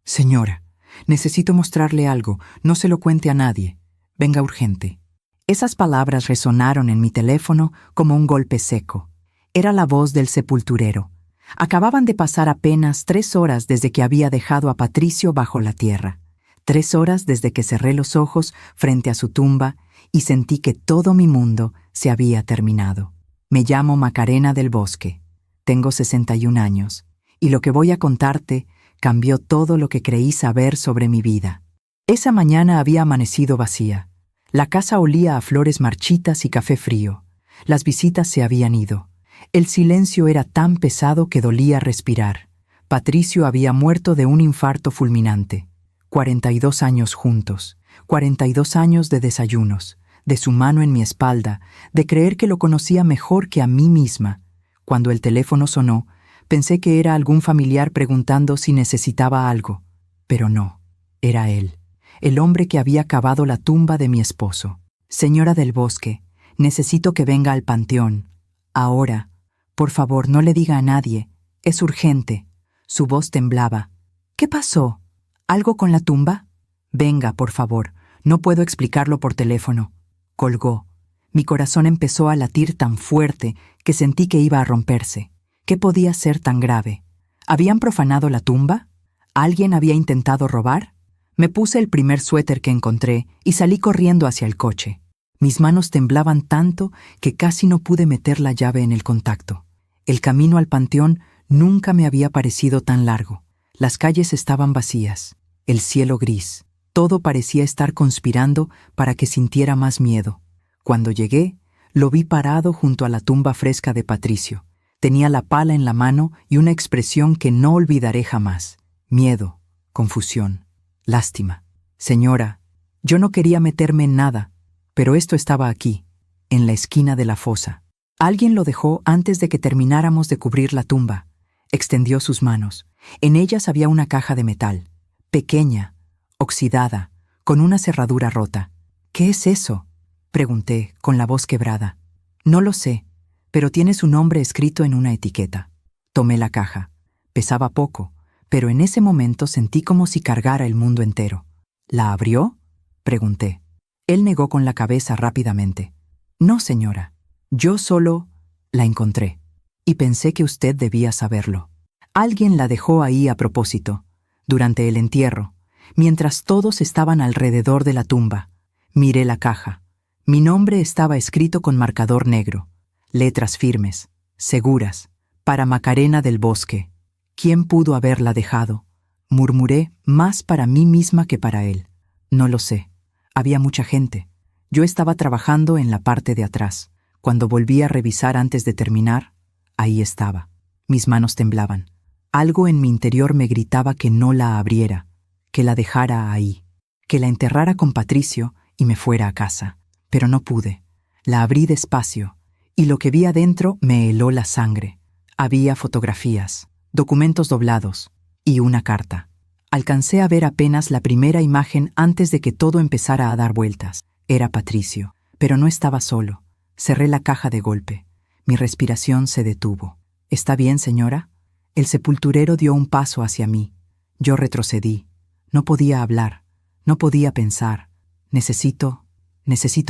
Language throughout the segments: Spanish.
Señora, necesito mostrarle algo, no se lo cuente a nadie. Venga urgente. Esas palabras resonaron en mi teléfono como un golpe seco. Era la voz del sepulturero. Acababan de pasar apenas 3 horas desde que había dejado a Patricio bajo la tierra. 3 horas desde que cerré los ojos frente a su tumba y sentí que todo mi mundo se había terminado. Me llamo Macarena del Bosque. Tengo 61 años, y lo que voy a contarte cambió todo lo que creí saber sobre mi vida. Esa mañana había amanecido vacía. La casa olía a flores marchitas y café frío. Las visitas se habían ido. El silencio era tan pesado que dolía respirar. Patricio había muerto de un infarto fulminante. 42 años juntos, 42 años de desayunos, de su mano en mi espalda, de creer que lo conocía mejor que a mí misma. Cuando el teléfono sonó, pensé que era algún familiar preguntando si necesitaba algo. Pero no, era él, el hombre que había cavado la tumba de mi esposo. Señora del Bosque, necesito que venga al panteón. Ahora. Por favor, no le diga a nadie. Es urgente. Su voz temblaba. ¿Qué pasó? ¿Algo con la tumba? Venga, por favor. No puedo explicarlo por teléfono. Colgó. Mi corazón empezó a latir tan fuerte que sentí que iba a romperse. ¿Qué podía ser tan grave? ¿Habían profanado la tumba? ¿Alguien había intentado robar? Me puse el primer suéter que encontré y salí corriendo hacia el coche. Mis manos temblaban tanto que casi no pude meter la llave en el contacto. El camino al panteón nunca me había parecido tan largo. Las calles estaban vacías, el cielo gris. Todo parecía estar conspirando para que sintiera más miedo. Cuando llegué, lo vi parado junto a la tumba fresca de Patricio. Tenía la pala en la mano y una expresión que no olvidaré jamás. Miedo, confusión, lástima. Señora, yo no quería meterme en nada, pero esto estaba aquí, en la esquina de la fosa. Alguien lo dejó antes de que termináramos de cubrir la tumba. Extendió sus manos. En ellas había una caja de metal, pequeña, oxidada, con una cerradura rota. ¿Qué es eso?, pregunté, con la voz quebrada. No lo sé, pero tiene su nombre escrito en una etiqueta. Tomé la caja. Pesaba poco, pero en ese momento sentí como si cargara el mundo entero. ¿La abrió?, pregunté. Él negó con la cabeza rápidamente. No, señora. Yo solo la encontré. Y pensé que usted debía saberlo. Alguien la dejó ahí a propósito, durante el entierro, mientras todos estaban alrededor de la tumba. Miré la caja. Mi nombre estaba escrito con marcador negro. Letras firmes, seguras, para Macarena del Bosque. ¿Quién pudo haberla dejado? Murmuré, más para mí misma que para él. No lo sé. Había mucha gente. Yo estaba trabajando en la parte de atrás. Cuando volví a revisar antes de terminar, ahí estaba. Mis manos temblaban. Algo en mi interior me gritaba que no la abriera, que la dejara ahí, que la enterrara con Patricio y me fuera a casa. Pero no pude. La abrí despacio, y lo que vi adentro me heló la sangre. Había fotografías, documentos doblados y una carta. Alcancé a ver apenas la primera imagen antes de que todo empezara a dar vueltas. Era Patricio, pero no estaba solo. Cerré la caja de golpe. Mi respiración se detuvo. ¿Está bien, señora? El sepulturero dio un paso hacia mí. Yo retrocedí. No podía hablar. No podía pensar. Necesito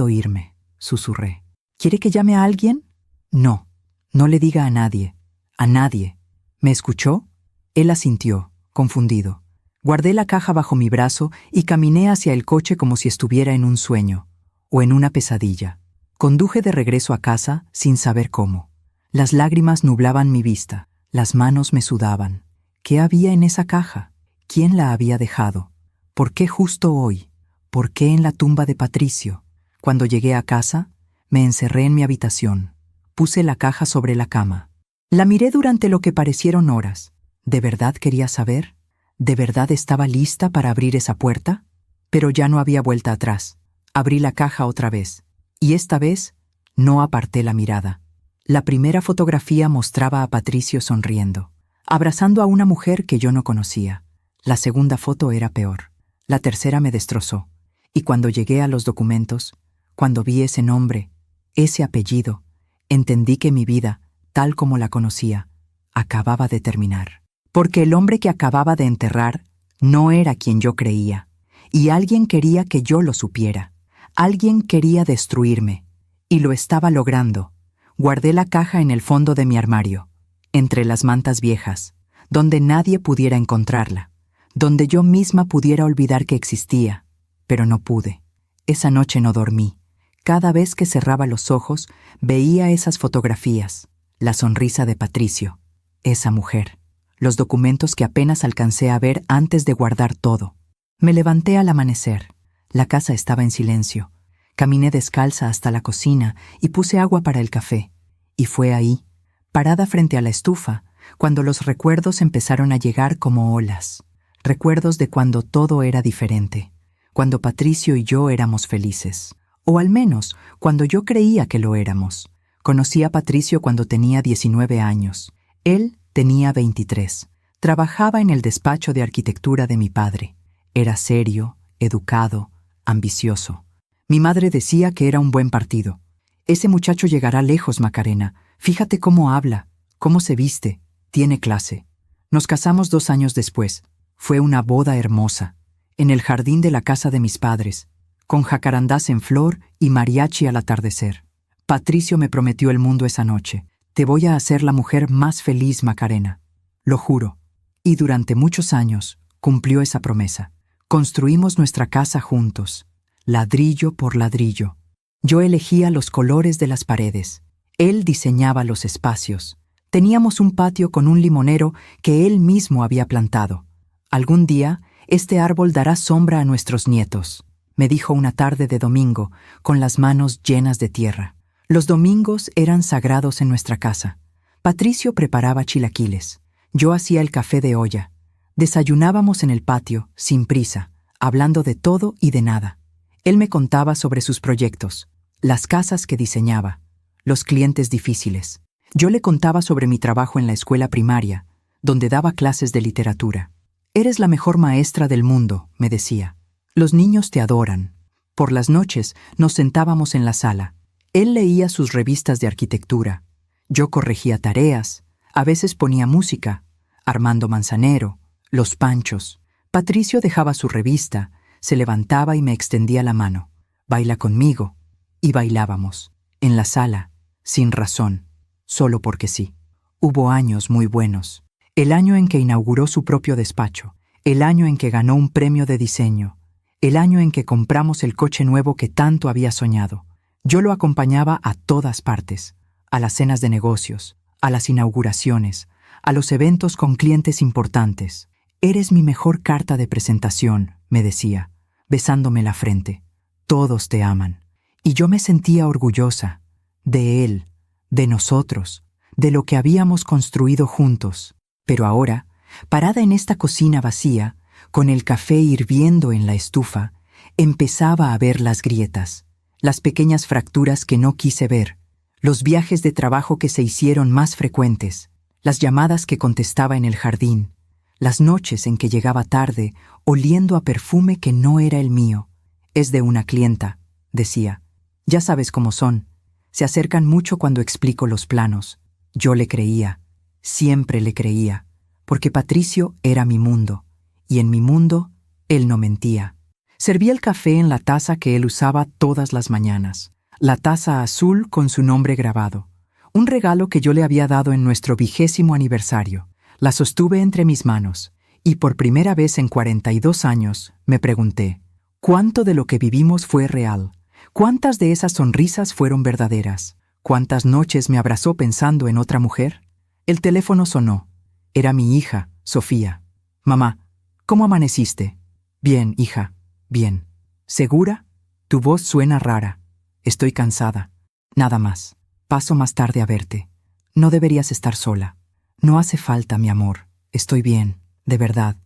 irme, susurré. ¿Quiere que llame a alguien? No. No le diga a nadie. A nadie. ¿Me escuchó? Él asintió, confundido. Guardé la caja bajo mi brazo y caminé hacia el coche como si estuviera en un sueño, o en una pesadilla. Conduje de regreso a casa sin saber cómo. Las lágrimas nublaban mi vista, las manos me sudaban. ¿Qué había en esa caja? ¿Quién la había dejado? ¿Por qué justo hoy? ¿Por qué en la tumba de Patricio? Cuando llegué a casa, me encerré en mi habitación. Puse la caja sobre la cama. La miré durante lo que parecieron horas. ¿De verdad quería saber? ¿De verdad estaba lista para abrir esa puerta? Pero ya no había vuelta atrás. Abrí la caja otra vez. Y esta vez no aparté la mirada. La primera fotografía mostraba a Patricio sonriendo, abrazando a una mujer que yo no conocía. La segunda foto era peor. La tercera me destrozó. Y cuando llegué a los documentos, cuando vi ese nombre, ese apellido, entendí que mi vida, tal como la conocía, acababa de terminar. Porque el hombre que acababa de enterrar No era quien yo creía. Y alguien quería que yo lo supiera. Alguien quería destruirme. Y lo estaba logrando. Guardé la caja en el fondo de mi armario, entre las mantas viejas, donde nadie pudiera encontrarla, donde yo misma pudiera olvidar que existía. Pero no pude. Esa noche no dormí. Cada vez que cerraba los ojos, veía esas fotografías, la sonrisa de Patricio, esa mujer, los documentos que apenas alcancé a ver antes de guardar todo. Me levanté al amanecer. La casa estaba en silencio. Caminé descalza hasta la cocina y puse agua para el café. Y fue ahí, parada frente a la estufa, cuando los recuerdos empezaron a llegar como olas. Recuerdos de cuando todo era diferente, cuando Patricio y yo éramos felices. O al menos, cuando yo creía que lo éramos. Conocí a Patricio cuando tenía 19 años. Él tenía 23. Trabajaba en el despacho de arquitectura de mi padre. Era serio, educado, ambicioso. Mi madre decía que era un buen partido. Ese muchacho llegará lejos, Macarena. Fíjate cómo habla, cómo se viste, tiene clase. Nos casamos 2 años después. Fue una boda hermosa, en el jardín de la casa de mis padres, con jacarandás en flor y mariachi al atardecer. Patricio me prometió el mundo esa noche. Te voy a hacer la mujer más feliz, Macarena. Lo juro. Y durante muchos años cumplió esa promesa. Construimos nuestra casa juntos, ladrillo por ladrillo. Yo elegía los colores de las paredes. Él diseñaba los espacios. Teníamos un patio con un limonero que él mismo había plantado. Algún día, este árbol dará sombra a nuestros nietos, me dijo una tarde de domingo, con las manos llenas de tierra. Los domingos eran sagrados en nuestra casa. Patricio preparaba chilaquiles. Yo hacía el café de olla. Desayunábamos en el patio, sin prisa, hablando de todo y de nada. Él me contaba sobre sus proyectos, las casas que diseñaba, los clientes difíciles. Yo le contaba sobre mi trabajo en la escuela primaria, donde daba clases de literatura. Eres la mejor maestra del mundo, me decía. Los niños te adoran. Por las noches nos sentábamos en la sala. Él leía sus revistas de arquitectura. Yo corregía tareas. A veces ponía música. Armando Manzanero, Los Panchos. Patricio dejaba su revista, se levantaba y me extendía la mano. Baila conmigo. Y bailábamos. En la sala, sin razón, solo porque sí. Hubo años muy buenos. El año en que inauguró su propio despacho. El año en que ganó un premio de diseño. El año en que compramos el coche nuevo que tanto había soñado. Yo lo acompañaba a todas partes, a las cenas de negocios, a las inauguraciones, a los eventos con clientes importantes. Eres mi mejor carta de presentación, me decía, besándome la frente. Todos te aman. Y yo me sentía orgullosa, de él, de nosotros, de lo que habíamos construido juntos. Pero ahora, parada en esta cocina vacía, con el café hirviendo en la estufa, empezaba a ver las grietas, las pequeñas fracturas que no quise ver, los viajes de trabajo que se hicieron más frecuentes, las llamadas que contestaba en el jardín, las noches en que llegaba tarde, oliendo a perfume que no era el mío. Es de una clienta, decía. Ya sabes cómo son. Se acercan mucho cuando explico los planos. Yo le creía, siempre le creía, porque Patricio era mi mundo, y en mi mundo él no mentía. Servía el café en la taza que él usaba todas las mañanas, la taza azul con su nombre grabado, un regalo que yo le había dado en nuestro 20º aniversario. La sostuve entre mis manos, y por primera vez en 42 años me pregunté, ¿cuánto de lo que vivimos fue real? ¿Cuántas de esas sonrisas fueron verdaderas? ¿Cuántas noches me abrazó pensando en otra mujer? El teléfono sonó. Era mi hija, Sofía. Mamá, ¿cómo amaneciste? Bien, hija, bien. ¿Segura? Tu voz suena rara. Estoy cansada. Nada más. Paso más tarde a verte. No deberías estar sola. No hace falta, mi amor. Estoy bien, de verdad.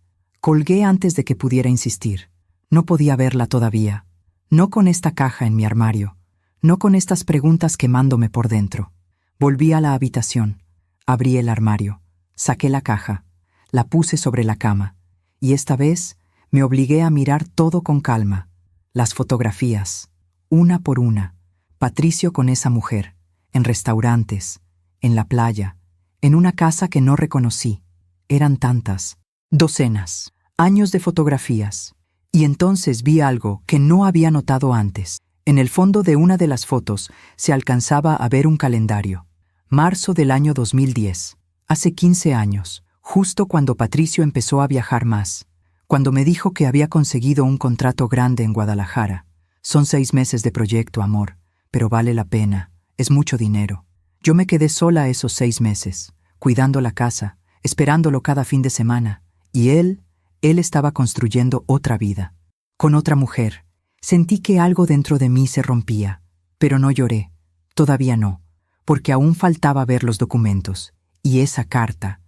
Colgué antes de que pudiera insistir. No podía verla todavía. No con esta caja en mi armario. No con estas preguntas quemándome por dentro. Volví a la habitación. Abrí el armario. Saqué la caja. La puse sobre la cama. Y esta vez me obligué a mirar todo con calma. Las fotografías, una por una. Patricio con esa mujer, en restaurantes, en la playa, en una casa que no reconocí. Eran tantas, docenas. años de fotografías. Y entonces vi algo que no había notado antes. En el fondo de una de las fotos se alcanzaba a ver un calendario. Marzo del año 2010, hace 15 años, justo cuando Patricio empezó a viajar más, cuando me dijo que había conseguido un contrato grande en Guadalajara. Son 6 meses de proyecto, amor, pero vale la pena, es mucho dinero. Yo me quedé sola esos 6 meses, cuidando la casa, esperándolo cada fin de semana, y él estaba construyendo otra vida, con otra mujer. Sentí que algo dentro de mí se rompía, pero no lloré, todavía no, porque aún faltaba ver los documentos, y esa carta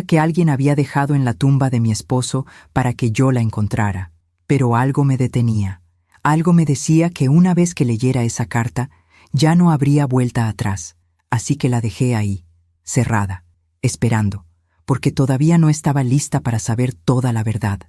que alguien había dejado en la tumba de mi esposo para que yo la encontrara. Pero algo me detenía, algo me decía que una vez que leyera esa carta, ya no habría vuelta atrás, así que la dejé ahí, cerrada, esperando, porque todavía no estaba lista para saber toda la verdad.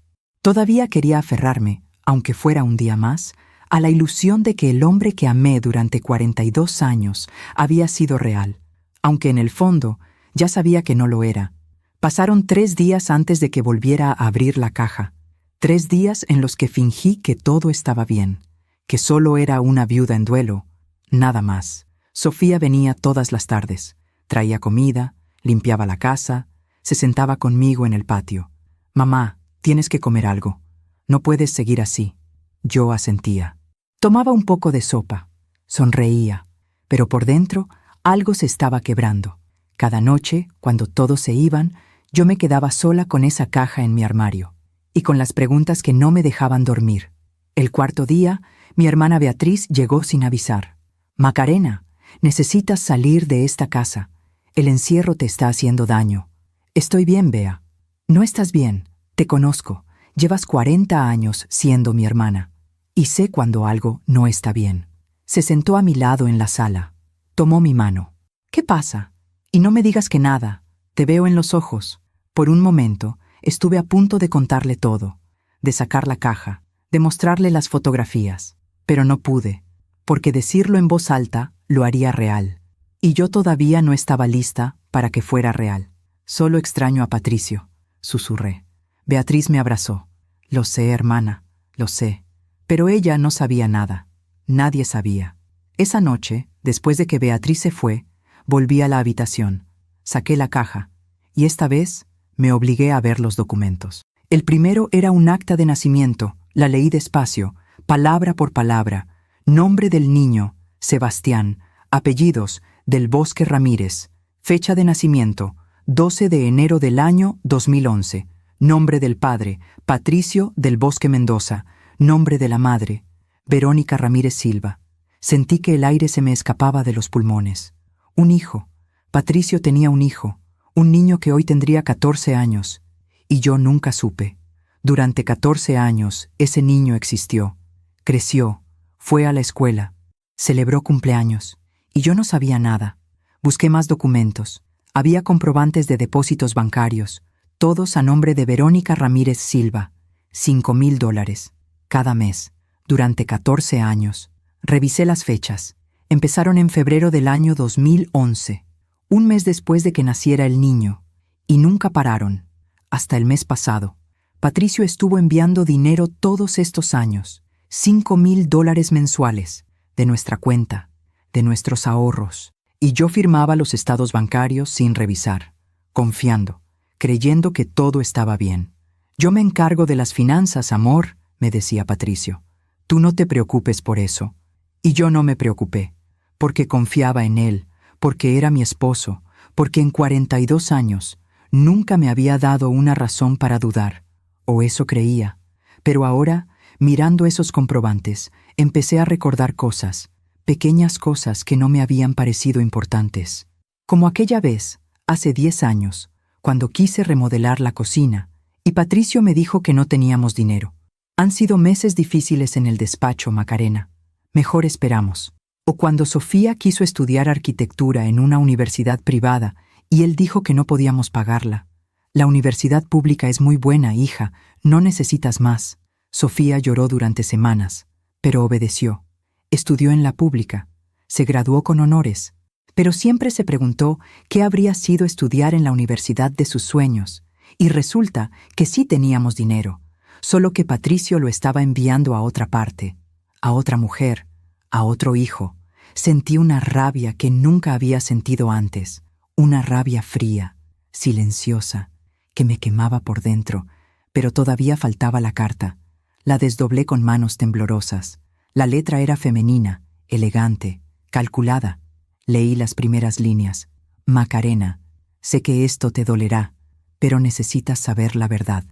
Todavía quería aferrarme, aunque fuera un día más, a la ilusión de que el hombre que amé durante 42 años había sido real, aunque en el fondo ya sabía que no lo era. Pasaron 3 días antes de que volviera a abrir la caja, 3 días en los que fingí que todo estaba bien, que solo era una viuda en duelo, nada más. Sofía venía todas las tardes, traía comida, limpiaba la casa, se sentaba conmigo en el patio. «Mamá, tienes que comer algo. No puedes seguir así». Yo asentía. Tomaba un poco de sopa, sonreía, pero por dentro algo se estaba quebrando. Cada noche, cuando todos se iban, yo me quedaba sola con esa caja en mi armario, y con las preguntas que no me dejaban dormir. El cuarto día, mi hermana Beatriz llegó sin avisar. «Macarena, necesitas salir de esta casa. El encierro te está haciendo daño». «Estoy bien, Bea». «No estás bien, te conozco. Llevas 40 años siendo mi hermana. Y sé cuando algo no está bien». Se sentó a mi lado en la sala. Tomó mi mano. «¿Qué pasa? Y no me digas que nada. Te veo en los ojos». Por un momento, estuve a punto de contarle todo, de sacar la caja, de mostrarle las fotografías. Pero no pude, porque decirlo en voz alta lo haría real. Y yo todavía no estaba lista para que fuera real. «Solo extraño a Patricio», susurré. Beatriz me abrazó. «Lo sé, hermana, lo sé». Pero ella no sabía nada. Nadie sabía. Esa noche, después de que Beatriz se fue, volví a la habitación, saqué la caja, y esta vez me obligué a ver los documentos. El primero era un acta de nacimiento, la leí despacio, palabra por palabra. Nombre del niño, Sebastián. Apellidos, Del Bosque Ramírez. Fecha de nacimiento, 12 de enero del año 2011. Nombre del padre, Patricio Del Bosque Mendoza. Nombre de la madre, Verónica Ramírez Silva. Sentí que el aire se me escapaba de los pulmones. Un hijo. Patricio tenía un hijo, un niño que hoy tendría 14 años. Y yo nunca supe. Durante 14 años, ese niño existió. Creció, fue a la escuela, celebró cumpleaños. Y yo no sabía nada. Busqué más documentos. Había comprobantes de depósitos bancarios, todos a nombre de Verónica Ramírez Silva. $5,000 cada mes, durante 14 años. Revisé las fechas. Empezaron en febrero del año 2011, un mes después de que naciera el niño, y nunca pararon. Hasta el mes pasado, Patricio estuvo enviando dinero todos estos años, $5,000 mensuales, de nuestra cuenta, de nuestros ahorros, y yo firmaba los estados bancarios sin revisar, confiando, creyendo que todo estaba bien. «Yo me encargo de las finanzas, amor», me decía Patricio. «Tú no te preocupes por eso». Y yo no me preocupé, porque confiaba en él, porque era mi esposo, porque en 42 años nunca me había dado una razón para dudar, o eso creía. Pero ahora, mirando esos comprobantes, empecé a recordar cosas, pequeñas cosas que no me habían parecido importantes. Como aquella vez, hace 10 años, cuando quise remodelar la cocina, y Patricio me dijo que no teníamos dinero. Han sido meses difíciles en el despacho, Macarena. Mejor esperamos. O cuando Sofía quiso estudiar arquitectura en una universidad privada y él dijo que no podíamos pagarla. «La universidad pública es muy buena, hija, no necesitas más». Sofía lloró durante semanas, pero obedeció. Estudió en la pública, se graduó con honores, pero siempre se preguntó qué habría sido estudiar en la universidad de sus sueños, Y resulta que sí teníamos dinero, solo que Patricio lo estaba enviando a otra parte, a otra mujer, a otro hijo. Sentí una rabia que nunca había sentido antes, una rabia fría, silenciosa, que me quemaba por dentro, pero todavía faltaba la carta. La desdoblé con manos temblorosas. La letra era femenina, elegante, calculada. Leí las primeras líneas. Macarena, sé que esto te dolerá, pero necesitas saber la verdad.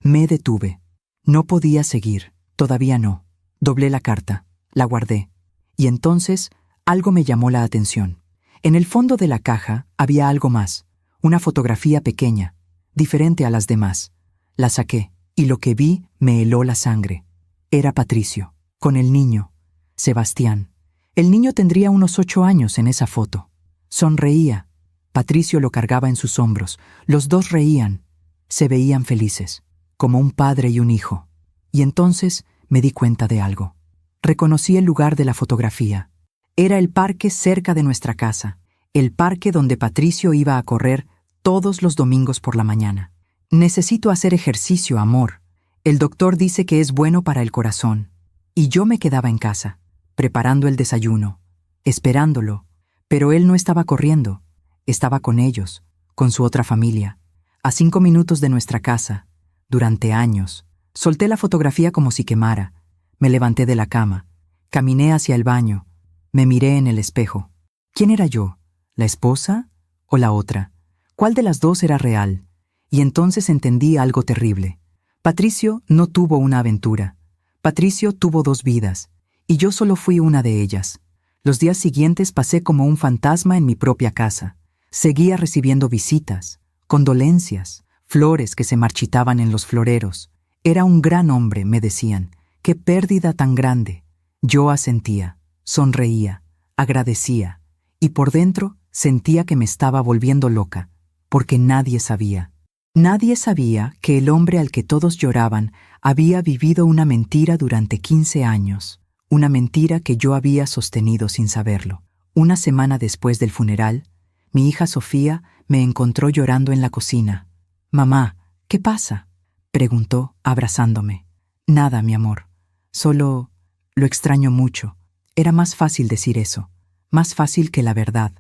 Me detuve. No podía seguir, todavía no. Doblé la carta, la guardé. Y entonces algo me llamó la atención. En el fondo de la caja había algo más, una fotografía pequeña, diferente a las demás. La saqué, y lo que vi me heló la sangre. Era Patricio, con el niño, Sebastián. El niño tendría unos 8 años en esa foto. Sonreía. Patricio lo cargaba en sus hombros. Los dos reían. Se veían felices, como un padre y un hijo. Y entonces me di cuenta de algo. Reconocí el lugar de la fotografía. Era el parque cerca de nuestra casa, el parque donde Patricio iba a correr todos los domingos por la mañana. Necesito hacer ejercicio, amor. El doctor dice que es bueno para el corazón. Y yo me quedaba en casa, preparando el desayuno, esperándolo. Pero él no estaba corriendo. Estaba con ellos, con su otra familia, a 5 minutos de nuestra casa, durante años. Solté la fotografía como si quemara. Me levanté de la cama, caminé hacia el baño, me miré en el espejo. ¿Quién era yo? ¿La esposa o la otra? ¿Cuál de las dos era real? Y entonces entendí algo terrible. Patricio no tuvo una aventura. Patricio tuvo 2 vidas, y yo solo fui una de ellas. Los días siguientes pasé como un fantasma en mi propia casa. Seguía recibiendo visitas, condolencias, flores que se marchitaban en los floreros. Era un gran hombre, me decían. ¡Qué pérdida tan grande! Yo asentía, sonreía, agradecía, y por dentro sentía que me estaba volviendo loca, porque nadie sabía. Nadie sabía que el hombre al que todos lloraban había vivido una mentira durante 15 años, una mentira que yo había sostenido sin saberlo. Una semana después del funeral, mi hija Sofía me encontró llorando en la cocina. «Mamá, ¿qué pasa?», preguntó, abrazándome. «Nada, mi amor. Solo lo extraño mucho». Era más fácil decir eso, más fácil que la verdad,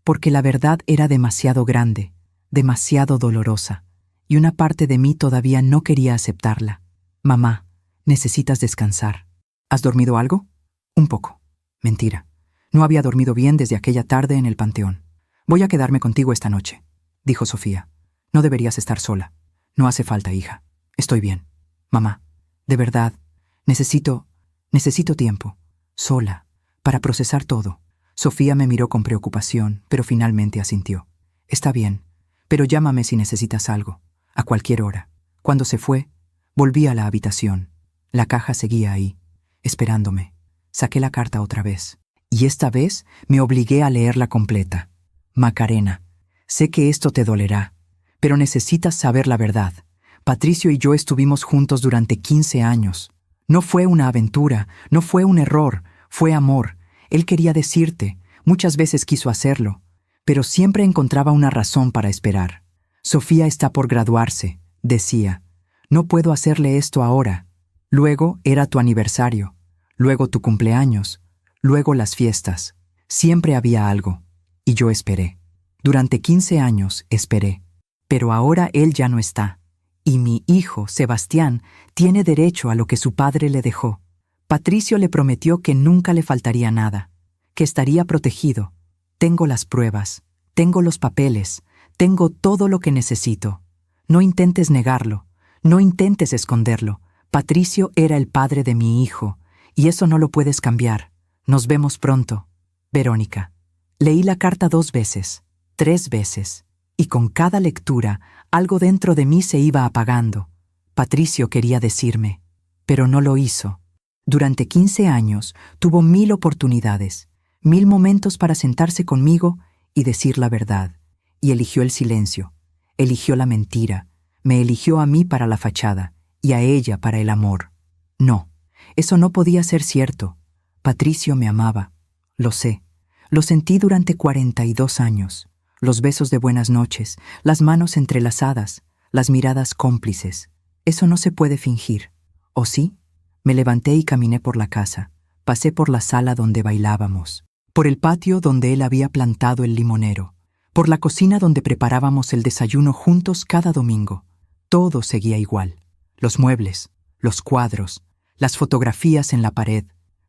porque la verdad era demasiado grande, demasiado dolorosa, y una parte de mí todavía no quería aceptarla. «Mamá, necesitas descansar». «¿Has dormido algo?». «Un poco». «Mentira. No había dormido bien desde aquella tarde en el panteón». «Voy a quedarme contigo esta noche», dijo Sofía. «No deberías estar sola». «No hace falta, hija. Estoy bien». «Mamá, de verdad, necesito tiempo, sola, para procesar todo». Sofía me miró con preocupación, pero finalmente asintió. «Está bien, pero llámame si necesitas algo, a cualquier hora». Cuando se fue, volví a la habitación. La caja seguía ahí, esperándome. Saqué la carta otra vez, y esta vez me obligué a leerla completa. «Macarena, sé que esto te dolerá, pero necesitas saber la verdad. Patricio y yo estuvimos juntos durante 15 años. No fue una aventura, no fue un error, fue amor. Él quería decirte, muchas veces quiso hacerlo, pero siempre encontraba una razón para esperar. Sofía está por graduarse», decía. «No puedo hacerle esto ahora. Luego era tu aniversario, luego tu cumpleaños, luego las fiestas. Siempre había algo. Y yo esperé. Durante 15 años esperé. Pero ahora él ya no está. Y mi hijo, Sebastián, tiene derecho a lo que su padre le dejó. Patricio le prometió que nunca le faltaría nada, que estaría protegido. Tengo las pruebas, tengo los papeles, tengo todo lo que necesito. No intentes negarlo, no intentes esconderlo. Patricio era el padre de mi hijo, y eso no lo puedes cambiar. Nos vemos pronto. Verónica». Leí la carta 2 veces, 3 veces, y con cada lectura algo dentro de mí se iba apagando. Patricio quería decirme, pero no lo hizo. Durante 15 años tuvo 1000 oportunidades, 1000 momentos para sentarse conmigo y decir la verdad, y eligió el silencio, eligió la mentira, me eligió a mí para la fachada y a ella para el amor. No, eso no podía ser cierto. Patricio me amaba, lo sé. Lo sentí durante 42 años. Los besos de buenas noches, las manos entrelazadas, las miradas cómplices. Eso no se puede fingir. ¿O sí? Me levanté y caminé por la casa. Pasé por la sala donde bailábamos, por el patio donde él había plantado el limonero, por la cocina donde preparábamos el desayuno juntos cada domingo. Todo seguía igual. Los muebles, los cuadros, las fotografías en la pared.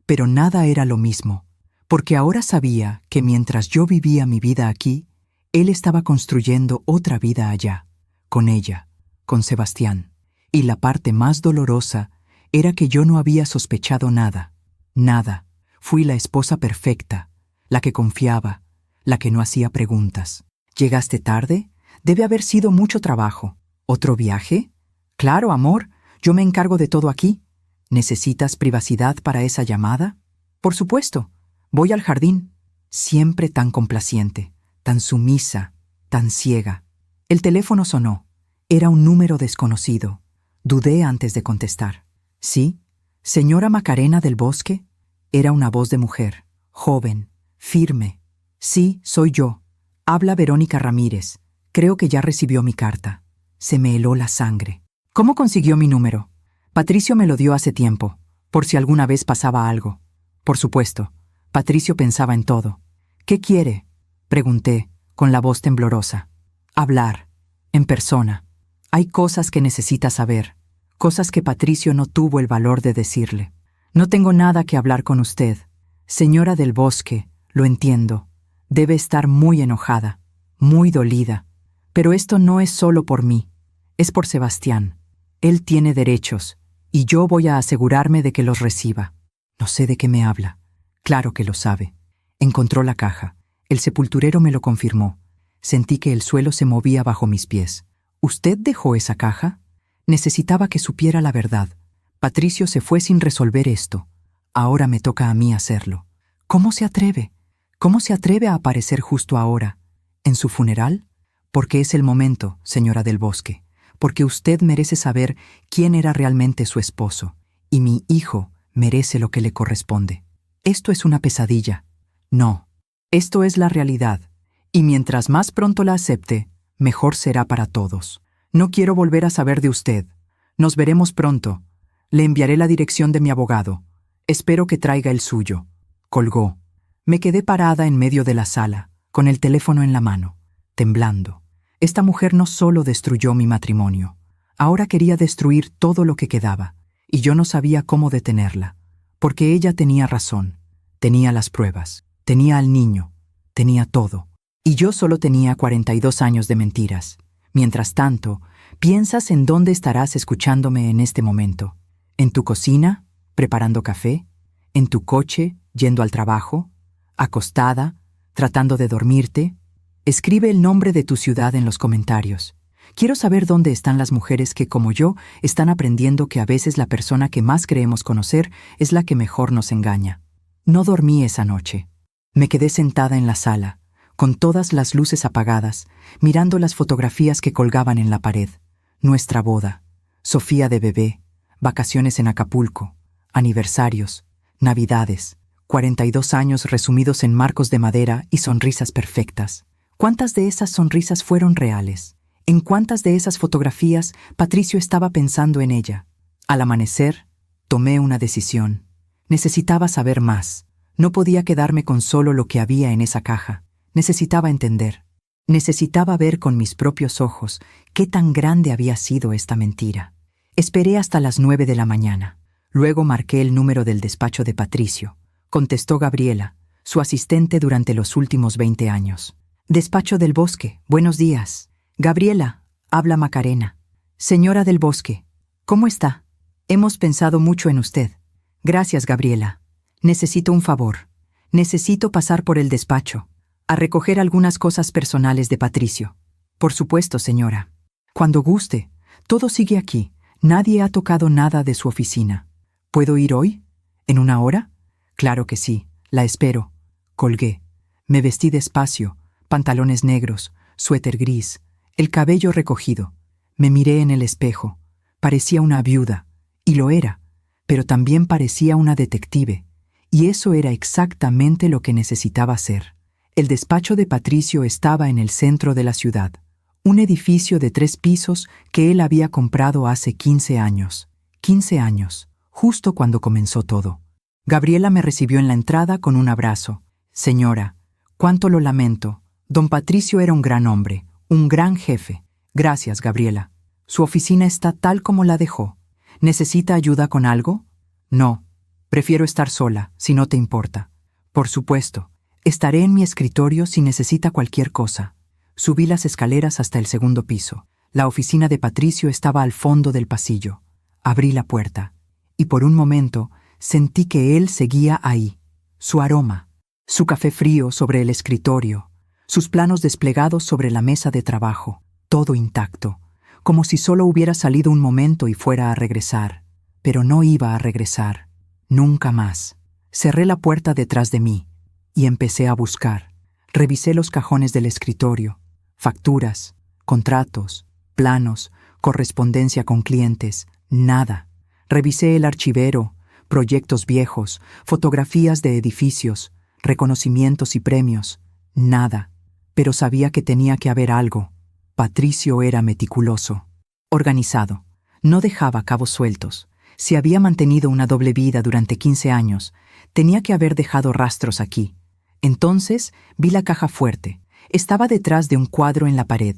Pero nada era lo mismo, porque ahora sabía que mientras yo vivía mi vida aquí, él estaba construyendo otra vida allá, con ella, con Sebastián. Y la parte más dolorosa era que yo no había sospechado nada. Nada. Fui la esposa perfecta, la que confiaba, la que no hacía preguntas. ¿Llegaste tarde? Debe haber sido mucho trabajo. ¿Otro viaje? Claro, amor, yo me encargo de todo aquí. ¿Necesitas privacidad para esa llamada? Por supuesto. Voy al jardín. Siempre tan complaciente, tan sumisa, tan ciega. El teléfono sonó. Era un número desconocido. Dudé antes de contestar. ¿Sí? ¿Señora Macarena del Bosque? Era una voz de mujer, joven, firme. Sí, soy yo. Habla Verónica Ramírez. Creo que ya recibió mi carta. Se me heló la sangre. ¿Cómo consiguió mi número? Patricio me lo dio hace tiempo, por si alguna vez pasaba algo. Por supuesto, Patricio pensaba en todo. ¿Qué quiere? Pregunté, con la voz temblorosa. Hablar, en persona. Hay cosas que necesita saber, cosas que Patricio no tuvo el valor de decirle. No tengo nada que hablar con usted. Señora del Bosque, lo entiendo. Debe estar muy enojada, muy dolida. Pero esto no es solo por mí, es por Sebastián. Él tiene derechos, y yo voy a asegurarme de que los reciba. No sé de qué me habla. Claro que lo sabe. Encontró la caja. El sepulturero me lo confirmó. Sentí que el suelo se movía bajo mis pies. ¿Usted dejó esa caja? Necesitaba que supiera la verdad. Patricio se fue sin resolver esto. Ahora me toca a mí hacerlo. ¿Cómo se atreve? ¿Cómo se atreve a aparecer justo ahora? ¿En su funeral? Porque es el momento, señora del Bosque. Porque usted merece saber quién era realmente su esposo. Y mi hijo merece lo que le corresponde. Esto es una pesadilla. No. Esto es la realidad. Y mientras más pronto la acepte, mejor será para todos. No quiero volver a saber de usted. Nos veremos pronto. Le enviaré la dirección de mi abogado. Espero que traiga el suyo. Colgó. Me quedé parada en medio de la sala, con el teléfono en la mano, temblando. Esta mujer no solo destruyó mi matrimonio, ahora quería destruir todo lo que quedaba, y yo no sabía cómo detenerla, porque ella tenía razón, tenía las pruebas, tenía al niño, tenía todo, y yo solo tenía 42 años de mentiras. Mientras tanto, piensas en dónde estarás escuchándome en este momento. ¿En tu cocina, preparando café? ¿En tu coche, yendo al trabajo? ¿Acostada, tratando de dormirte? Escribe el nombre de tu ciudad en los comentarios. Quiero saber dónde están las mujeres que, como yo, están aprendiendo que a veces la persona que más creemos conocer es la que mejor nos engaña. No dormí esa noche. Me quedé sentada en la sala, con todas las luces apagadas, mirando las fotografías que colgaban en la pared. Nuestra boda, Sofía de bebé, vacaciones en Acapulco, aniversarios, navidades, 42 años resumidos en marcos de madera y sonrisas perfectas. ¿Cuántas de esas sonrisas fueron reales? ¿En cuántas de esas fotografías Patricio estaba pensando en ella? Al amanecer, tomé una decisión. Necesitaba saber más. No podía quedarme con solo lo que había en esa caja. Necesitaba entender. Necesitaba ver con mis propios ojos qué tan grande había sido esta mentira. Esperé hasta las 9 de la mañana. Luego marqué el número del despacho de Patricio. Contestó Gabriela, su asistente durante los últimos 20 años. Despacho del Bosque, buenos días. Gabriela, habla Macarena. Señora del Bosque, ¿cómo está? Hemos pensado mucho en usted. Gracias, Gabriela. Necesito un favor. Necesito pasar por el despacho, a recoger algunas cosas personales de Patricio. Por supuesto, señora. Cuando guste. Todo sigue aquí. Nadie ha tocado nada de su oficina. ¿Puedo ir hoy? ¿En una hora? Claro que sí. La espero. Colgué. Me vestí despacio. Pantalones negros, suéter gris, el cabello recogido. Me miré en el espejo. Parecía una viuda, y lo era, pero también parecía una detective, y eso era exactamente lo que necesitaba ser. El despacho de Patricio estaba en el centro de la ciudad, Un edificio de 3 pisos que él había comprado hace 15 años. 15 años, justo cuando comenzó todo. Gabriela me recibió en la entrada con un abrazo. Señora, cuánto lo lamento. Don Patricio era un gran hombre, un gran jefe. Gracias, Gabriela. Su oficina está tal como la dejó. ¿Necesita ayuda con algo? No. Prefiero estar sola, si no te importa. Por supuesto. Estaré en mi escritorio si necesita cualquier cosa. Subí las escaleras hasta el segundo piso. La oficina de Patricio estaba al fondo del pasillo. Abrí la puerta, y por un momento sentí que él seguía ahí. Su aroma, su café frío sobre el escritorio, sus planos desplegados sobre la mesa de trabajo, todo intacto, como si solo hubiera salido un momento y fuera a regresar. Pero no iba a regresar. Nunca más. Cerré la puerta detrás de mí y empecé a buscar. Revisé los cajones del escritorio, facturas, contratos, planos, correspondencia con clientes, nada. Revisé el archivero, proyectos viejos, fotografías de edificios, reconocimientos y premios, nada. Pero sabía que tenía que haber algo. Patricio era meticuloso, organizado, no dejaba cabos sueltos. Si había mantenido una doble vida durante 15 años, tenía que haber dejado rastros aquí. Entonces vi la caja fuerte. Estaba detrás de un cuadro en la pared.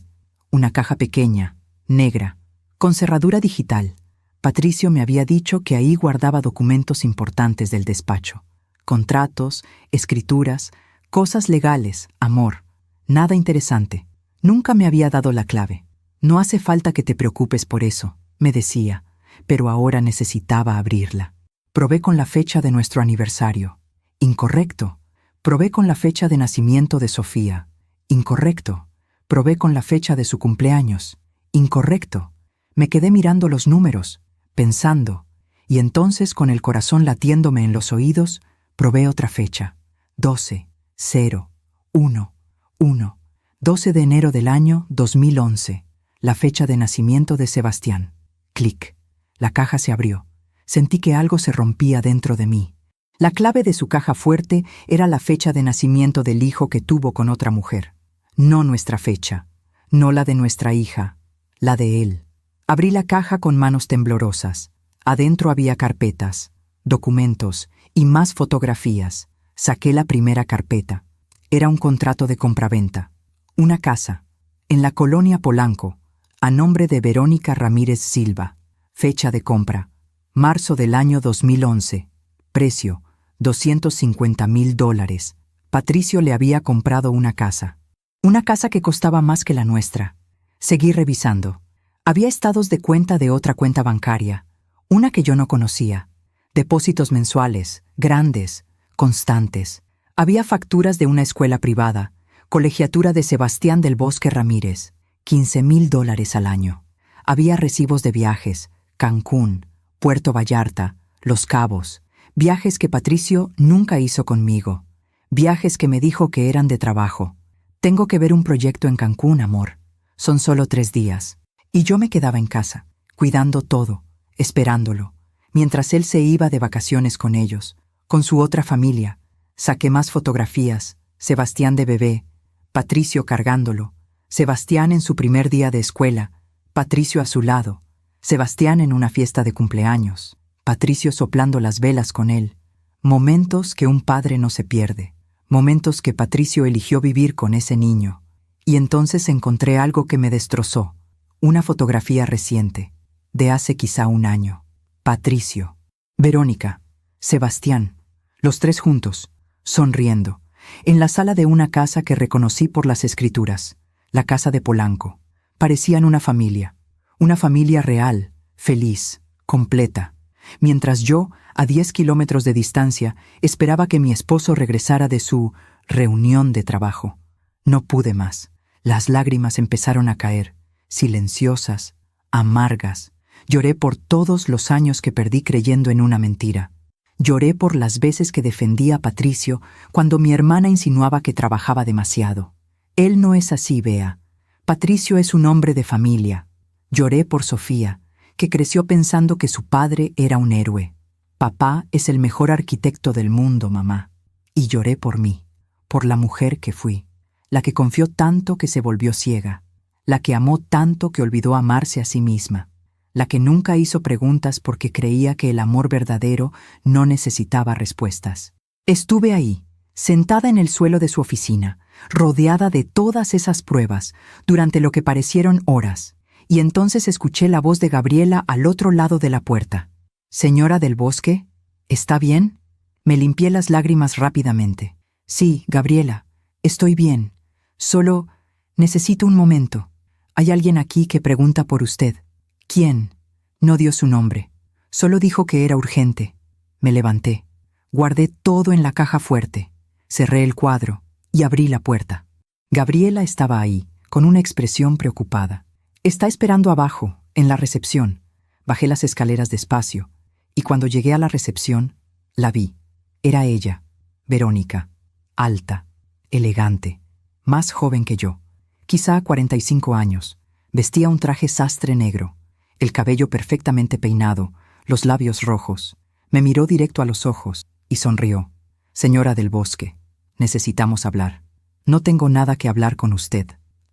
Una caja pequeña, negra, con cerradura digital. Patricio me había dicho que ahí guardaba documentos importantes del despacho. Contratos, escrituras, cosas legales, amor. Nada interesante. Nunca me había dado la clave. No hace falta que te preocupes por eso, me decía, pero ahora necesitaba abrirla. Probé con la fecha de nuestro aniversario. Incorrecto. Probé con la fecha de nacimiento de Sofía. Incorrecto. Probé con la fecha de su cumpleaños. Incorrecto. Me quedé mirando los números, pensando, y entonces con el corazón latiéndome en los oídos, probé otra fecha. 12, 0, 1, 1. 12 de enero del año 2011. La fecha de nacimiento de Sebastián. Clic. La caja se abrió. Sentí que algo se rompía dentro de mí. La clave de su caja fuerte era la fecha de nacimiento del hijo que tuvo con otra mujer. No nuestra fecha, no la de nuestra hija, la de él. Abrí la caja con manos temblorosas. Adentro había carpetas, documentos y más fotografías. Saqué la primera carpeta. Era un contrato de compraventa. Una casa, en la colonia Polanco, a nombre de Verónica Ramírez Silva. Fecha de compra, marzo del año 2011. Precio, $250,000. Patricio le había comprado una casa. Una casa que costaba más que la nuestra. Seguí revisando. Había estados de cuenta de otra cuenta bancaria, una que yo no conocía. Depósitos mensuales, grandes, constantes. Había facturas de una escuela privada, colegiatura de Sebastián del Bosque Ramírez, $15,000 al año. Había recibos de viajes, Cancún, Puerto Vallarta, Los Cabos, viajes que Patricio nunca hizo conmigo, viajes que me dijo que eran de trabajo. Tengo que ver un proyecto en Cancún, amor. Son solo 3 días. Y yo me quedaba en casa, cuidando todo, esperándolo, mientras él se iba de vacaciones con ellos, con su otra familia. Saqué más fotografías, Sebastián de bebé, Patricio cargándolo, Sebastián en su primer día de escuela, Patricio a su lado, Sebastián en una fiesta de cumpleaños, Patricio soplando las velas con él. Momentos que un padre no se pierde, momentos que Patricio eligió vivir con ese niño. Y entonces encontré algo que me destrozó, una fotografía reciente, de hace quizá 1 año. Patricio, Verónica, Sebastián, los 3 juntos, sonriendo, en la sala de una casa que reconocí por las escrituras, la casa de Polanco. Parecían una familia real, feliz, completa, mientras yo, a 10 kilómetros de distancia, esperaba que mi esposo regresara de su reunión de trabajo. No pude más. Las lágrimas empezaron a caer, silenciosas, amargas. Lloré por todos los años que perdí creyendo en una mentira. Lloré por las veces que defendí a Patricio cuando mi hermana insinuaba que trabajaba demasiado. Él no es así, Bea. Patricio es un hombre de familia. Lloré por Sofía, que creció pensando que su padre era un héroe. Papá es el mejor arquitecto del mundo, mamá. Y lloré por mí, por la mujer que fui, la que confió tanto que se volvió ciega, la que amó tanto que olvidó amarse a sí misma, la que nunca hizo preguntas porque creía que el amor verdadero no necesitaba respuestas. Estuve ahí, sentada en el suelo de su oficina, rodeada de todas esas pruebas, durante lo que parecieron horas, y entonces escuché la voz de Gabriela al otro lado de la puerta. «Señora del Bosque, ¿está bien?» Me limpié las lágrimas rápidamente. «Sí, Gabriela, estoy bien. Solo necesito un momento. Hay alguien aquí que pregunta por usted». «¿Quién?» No dio su nombre. Solo dijo que era urgente. Me levanté. Guardé todo en la caja fuerte. Cerré el cuadro y abrí la puerta. Gabriela estaba ahí, con una expresión preocupada. «Está esperando abajo, en la recepción». Bajé las escaleras despacio, y cuando llegué a la recepción, la vi. Era ella, Verónica, alta, elegante, más joven que yo, quizá 45 años. Vestía un traje sastre negro, el cabello perfectamente peinado, los labios rojos. Me miró directo a los ojos y sonrió. «Señora del Bosque, necesitamos hablar». «No tengo nada que hablar con usted»,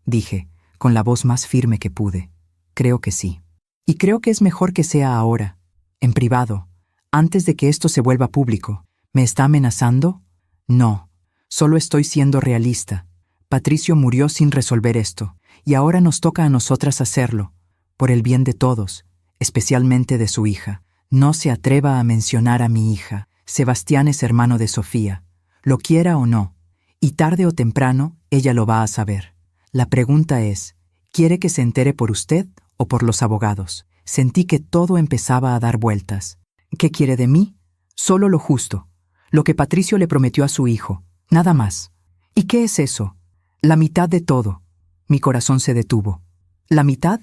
dije, con la voz más firme que pude. «Creo que sí. Y creo que es mejor que sea ahora, en privado, antes de que esto se vuelva público». «¿Me está amenazando?» «No, solo estoy siendo realista. Patricio murió sin resolver esto, y ahora nos toca a nosotras hacerlo, por el bien de todos, especialmente de su hija. No se atreva a mencionar a mi hija. Sebastián es hermano de Sofía, lo quiera o no, y tarde o temprano ella lo va a saber. La pregunta es, ¿quiere que se entere por usted o por los abogados?» Sentí que todo empezaba a dar vueltas. «¿Qué quiere de mí?» «Solo lo justo, lo que Patricio le prometió a su hijo, nada más». «¿Y qué es eso?» «La mitad de todo». Mi corazón se detuvo. ¿La mitad?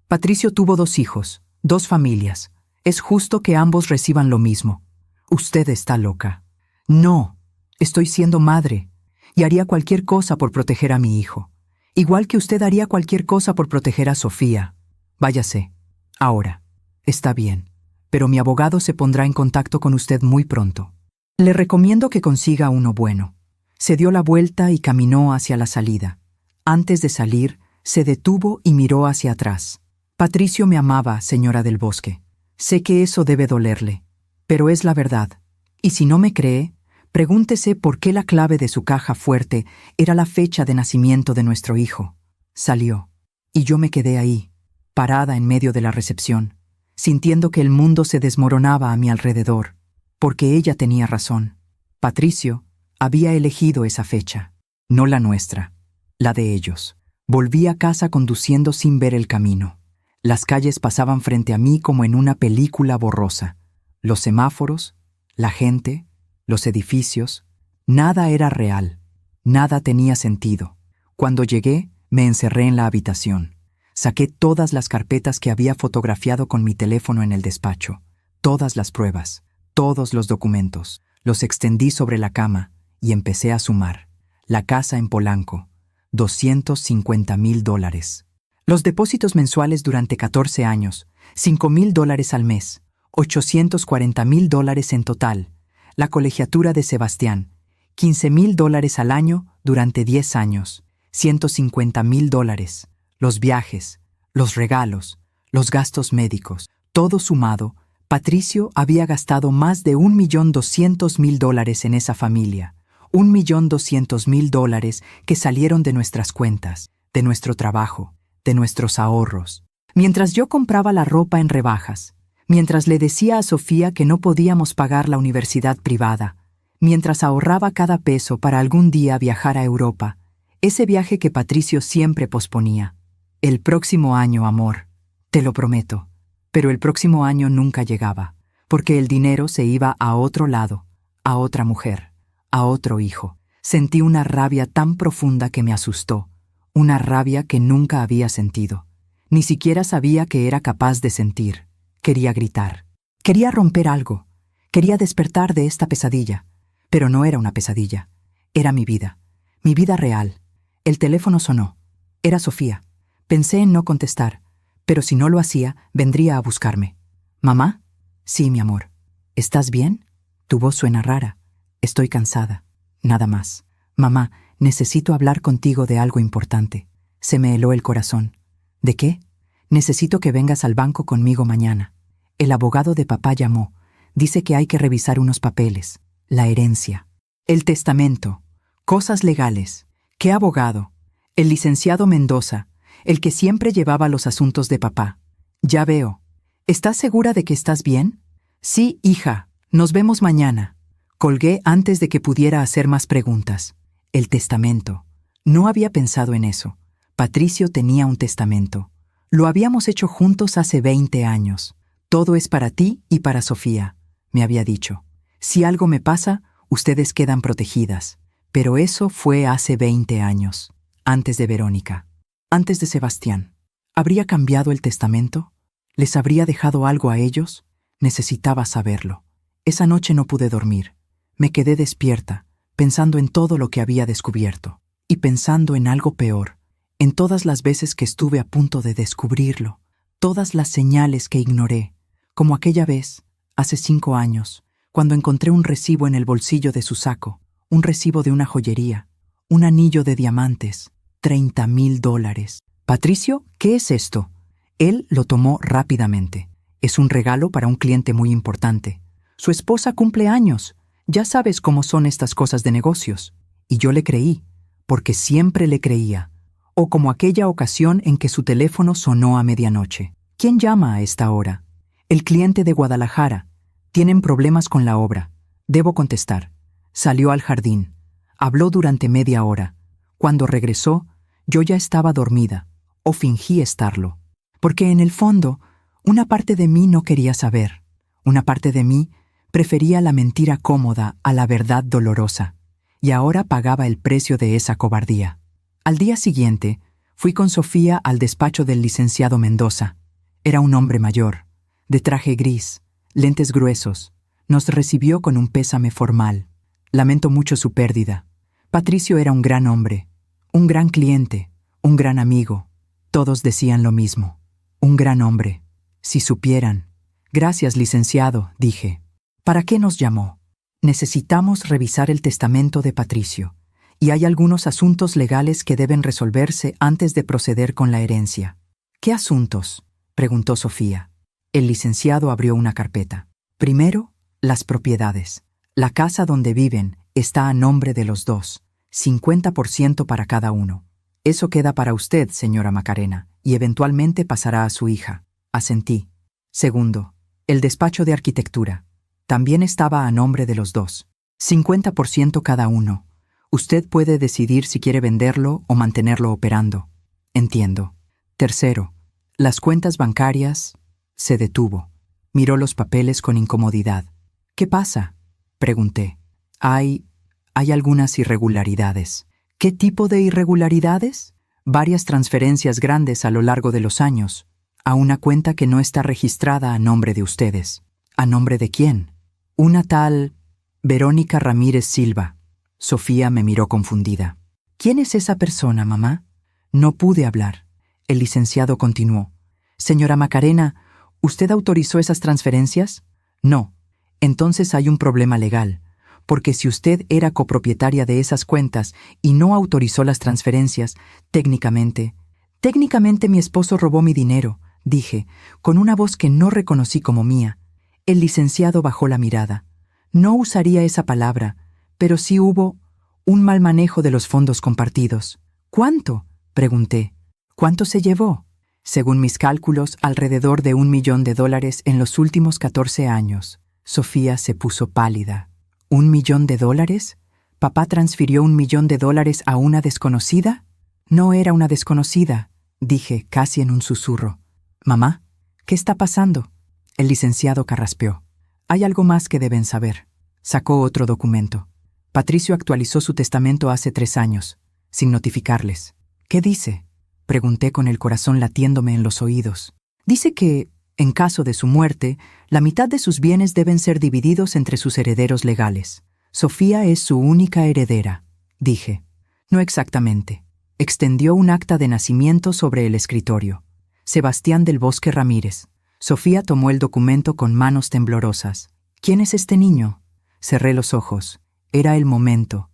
Patricio tuvo 2 hijos, 2 familias. Es justo que ambos reciban lo mismo. Usted está loca. No, estoy siendo madre, y haría cualquier cosa por proteger a mi hijo. Igual que usted haría cualquier cosa por proteger a Sofía. Váyase. Ahora. Está bien, pero mi abogado se pondrá en contacto con usted muy pronto. Le recomiendo que consiga uno bueno». Se dio la vuelta y caminó hacia la salida. Antes de salir, se detuvo y miró hacia atrás. «Patricio me amaba, señora del Bosque. Sé que eso debe dolerle, pero es la verdad. Y si no me cree, pregúntese por qué la clave de su caja fuerte era la fecha de nacimiento de nuestro hijo». Salió, y yo me quedé ahí, parada en medio de la recepción, sintiendo que el mundo se desmoronaba a mi alrededor, porque ella tenía razón. Patricio había elegido esa fecha, no la nuestra, la de ellos. Volví a casa conduciendo sin ver el camino. Las calles pasaban frente a mí como en una película borrosa. Los semáforos, la gente, los edificios, nada era real, nada tenía sentido. Cuando llegué, me encerré en la habitación. Saqué todas las carpetas que había fotografiado con mi teléfono en el despacho, todas las pruebas, todos los documentos. Los extendí sobre la cama y empecé a sumar. La casa en Polanco, $250,000. Los depósitos mensuales durante 14 años, $5,000 al mes, $840,000 en total. La colegiatura de Sebastián, $15,000 al año durante 10 años, $150,000. Los viajes, los regalos, los gastos médicos, todo sumado, Patricio había gastado más de $1,200,000 en esa familia. $1,200,000 que salieron de nuestras cuentas, de nuestro trabajo, de nuestros ahorros. Mientras yo compraba la ropa en rebajas, mientras le decía a Sofía que no podíamos pagar la universidad privada, mientras ahorraba cada peso para algún día viajar a Europa, ese viaje que Patricio siempre posponía. «El próximo año, amor, te lo prometo». Pero el próximo año nunca llegaba, porque el dinero se iba a otro lado, a otra mujer, a otro hijo. Sentí una rabia tan profunda que me asustó, una rabia que nunca había sentido. Ni siquiera sabía que era capaz de sentir. Quería gritar. Quería romper algo. Quería despertar de esta pesadilla. Pero no era una pesadilla. Era mi vida real. El teléfono sonó. Era Sofía. Pensé en no contestar, pero si no lo hacía, vendría a buscarme. «¿Mamá?» «Sí, mi amor». «¿Estás bien?» «Tu voz suena rara». «Estoy cansada». Nada más. «Mamá, necesito hablar contigo de algo importante». Se me heló el corazón. ¿De qué? Necesito que vengas al banco conmigo mañana. El abogado de papá llamó. Dice que hay que revisar unos papeles. La herencia. El testamento. Cosas legales. ¿Qué abogado? El licenciado Mendoza, el que siempre llevaba los asuntos de papá. Ya veo. ¿Estás segura de que estás bien? Sí, hija. Nos vemos mañana. Colgué antes de que pudiera hacer más preguntas. El testamento. No había pensado en eso. Patricio tenía un testamento. Lo habíamos hecho juntos hace 20 años. Todo es para ti y para Sofía, me había dicho. Si algo me pasa, ustedes quedan protegidas. Pero eso fue hace 20 años, antes de Verónica, antes de Sebastián. ¿Habría cambiado el testamento? ¿Les habría dejado algo a ellos? Necesitaba saberlo. Esa noche no pude dormir. Me quedé despierta, pensando en todo lo que había descubierto, y pensando en algo peor, en todas las veces que estuve a punto de descubrirlo, todas las señales que ignoré, como aquella vez, hace 5 años, cuando encontré un recibo en el bolsillo de su saco, un recibo de una joyería, un anillo de diamantes, $30,000. Patricio, ¿qué es esto? Él lo tomó rápidamente. Es un regalo para un cliente muy importante. Su esposa cumple años. Ya sabes cómo son estas cosas de negocios. Y yo le creí, porque siempre le creía. O como aquella ocasión en que su teléfono sonó a medianoche. ¿Quién llama a esta hora? El cliente de Guadalajara. Tienen problemas con la obra. Debo contestar. Salió al jardín. Habló durante media hora. Cuando regresó, yo ya estaba dormida, o fingí estarlo. Porque en el fondo, una parte de mí no quería saber. Una parte de mí prefería la mentira cómoda a la verdad dolorosa. Y ahora pagaba el precio de esa cobardía. Al día siguiente, fui con Sofía al despacho del licenciado Mendoza. Era un hombre mayor, de traje gris, lentes gruesos. Nos recibió con un pésame formal. Lamento mucho su pérdida. Patricio era un gran hombre, un gran cliente, un gran amigo. Todos decían lo mismo. Un gran hombre. Si supieran. Gracias, licenciado, dije. ¿Para qué nos llamó? Necesitamos revisar el testamento de Patricio, y hay algunos asuntos legales que deben resolverse antes de proceder con la herencia. ¿Qué asuntos?, preguntó Sofía. El licenciado abrió una carpeta. Primero, las propiedades. La casa donde viven está a nombre de los dos, 50% para cada uno. Eso queda para usted, señora Macarena, y eventualmente pasará a su hija. Asentí. Segundo, el despacho de arquitectura. También estaba a nombre de los dos, 50% cada uno. Usted puede decidir si quiere venderlo o mantenerlo operando. Entiendo. Tercero, las cuentas bancarias. Se detuvo. Miró los papeles con incomodidad. ¿Qué pasa?, pregunté. Hay algunas irregularidades. ¿Qué tipo de irregularidades? Varias transferencias grandes a lo largo de los años, a una cuenta que no está registrada a nombre de ustedes. ¿A nombre de quién? Una tal Verónica Ramírez Silva. Sofía me miró confundida. ¿Quién es esa persona, mamá? No pude hablar. El licenciado continuó. Señora Macarena, ¿usted autorizó esas transferencias? No. Entonces hay un problema legal, porque si usted era copropietaria de esas cuentas y no autorizó las transferencias, técnicamente mi esposo robó mi dinero, dije, con una voz que no reconocí como mía. El licenciado bajó la mirada. No usaría esa palabra, pero sí hubo un mal manejo de los fondos compartidos. ¿Cuánto?, pregunté. ¿Cuánto se llevó? Según mis cálculos, alrededor de $1 millón en los últimos 14 años. Sofía se puso pálida. ¿$1 millón? ¿Papá transfirió $1 millón a una desconocida? No era una desconocida, dije casi en un susurro. Mamá, ¿qué está pasando? El licenciado carraspeó. Hay algo más que deben saber. Sacó otro documento. Patricio actualizó su testamento hace 3 años, sin notificarles. ¿Qué dice?, pregunté con el corazón latiéndome en los oídos. Dice que, en caso de su muerte, la mitad de sus bienes deben ser divididos entre sus herederos legales. Sofía es su única heredera, dije. No exactamente. Extendió un acta de nacimiento sobre el escritorio. Sebastián del Bosque Ramírez. Sofía tomó el documento con manos temblorosas. ¿Quién es este niño? Cerré los ojos. Era el momento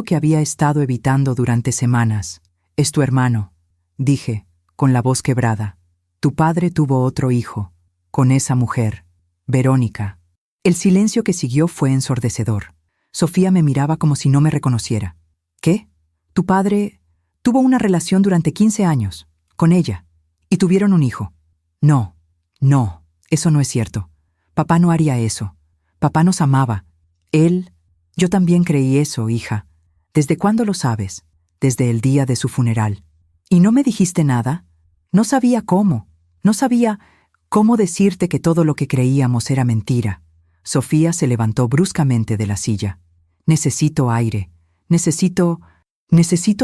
que había estado evitando durante semanas. Es tu hermano, dije, con la voz quebrada. Tu padre tuvo otro hijo, con esa mujer, Verónica. El silencio que siguió fue ensordecedor. Sofía me miraba como si no me reconociera. ¿Qué? Tu padre tuvo una relación durante 15 años, con ella, y tuvieron un hijo. No, eso no es cierto. Papá no haría eso. Papá nos amaba. Yo también creí eso, hija. ¿Desde cuándo lo sabes? Desde el día de su funeral. ¿Y no me dijiste nada? No sabía cómo. No sabía cómo decirte que todo lo que creíamos era mentira. Sofía se levantó bruscamente de la silla. Necesito aire. Necesito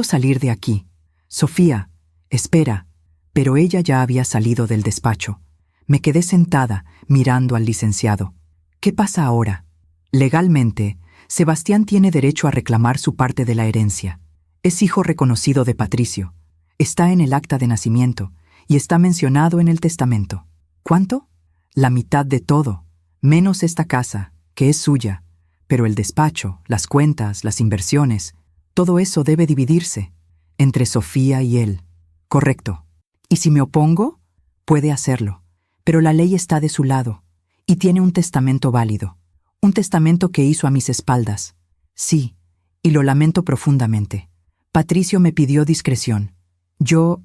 salir de aquí. Sofía, espera. Pero ella ya había salido del despacho. Me quedé sentada, mirando al licenciado. ¿Qué pasa ahora? Legalmente, Sebastián tiene derecho a reclamar su parte de la herencia. Es hijo reconocido de Patricio. Está en el acta de nacimiento y está mencionado en el testamento. ¿Cuánto? La mitad de todo, menos esta casa, que es suya. Pero el despacho, las cuentas, las inversiones, todo eso debe dividirse entre Sofía y él. Correcto. ¿Y si me opongo? Puede hacerlo. Pero la ley está de su lado y tiene un testamento válido. Un testamento que hizo a mis espaldas. Sí, y lo lamento profundamente. Patricio me pidió discreción. Yo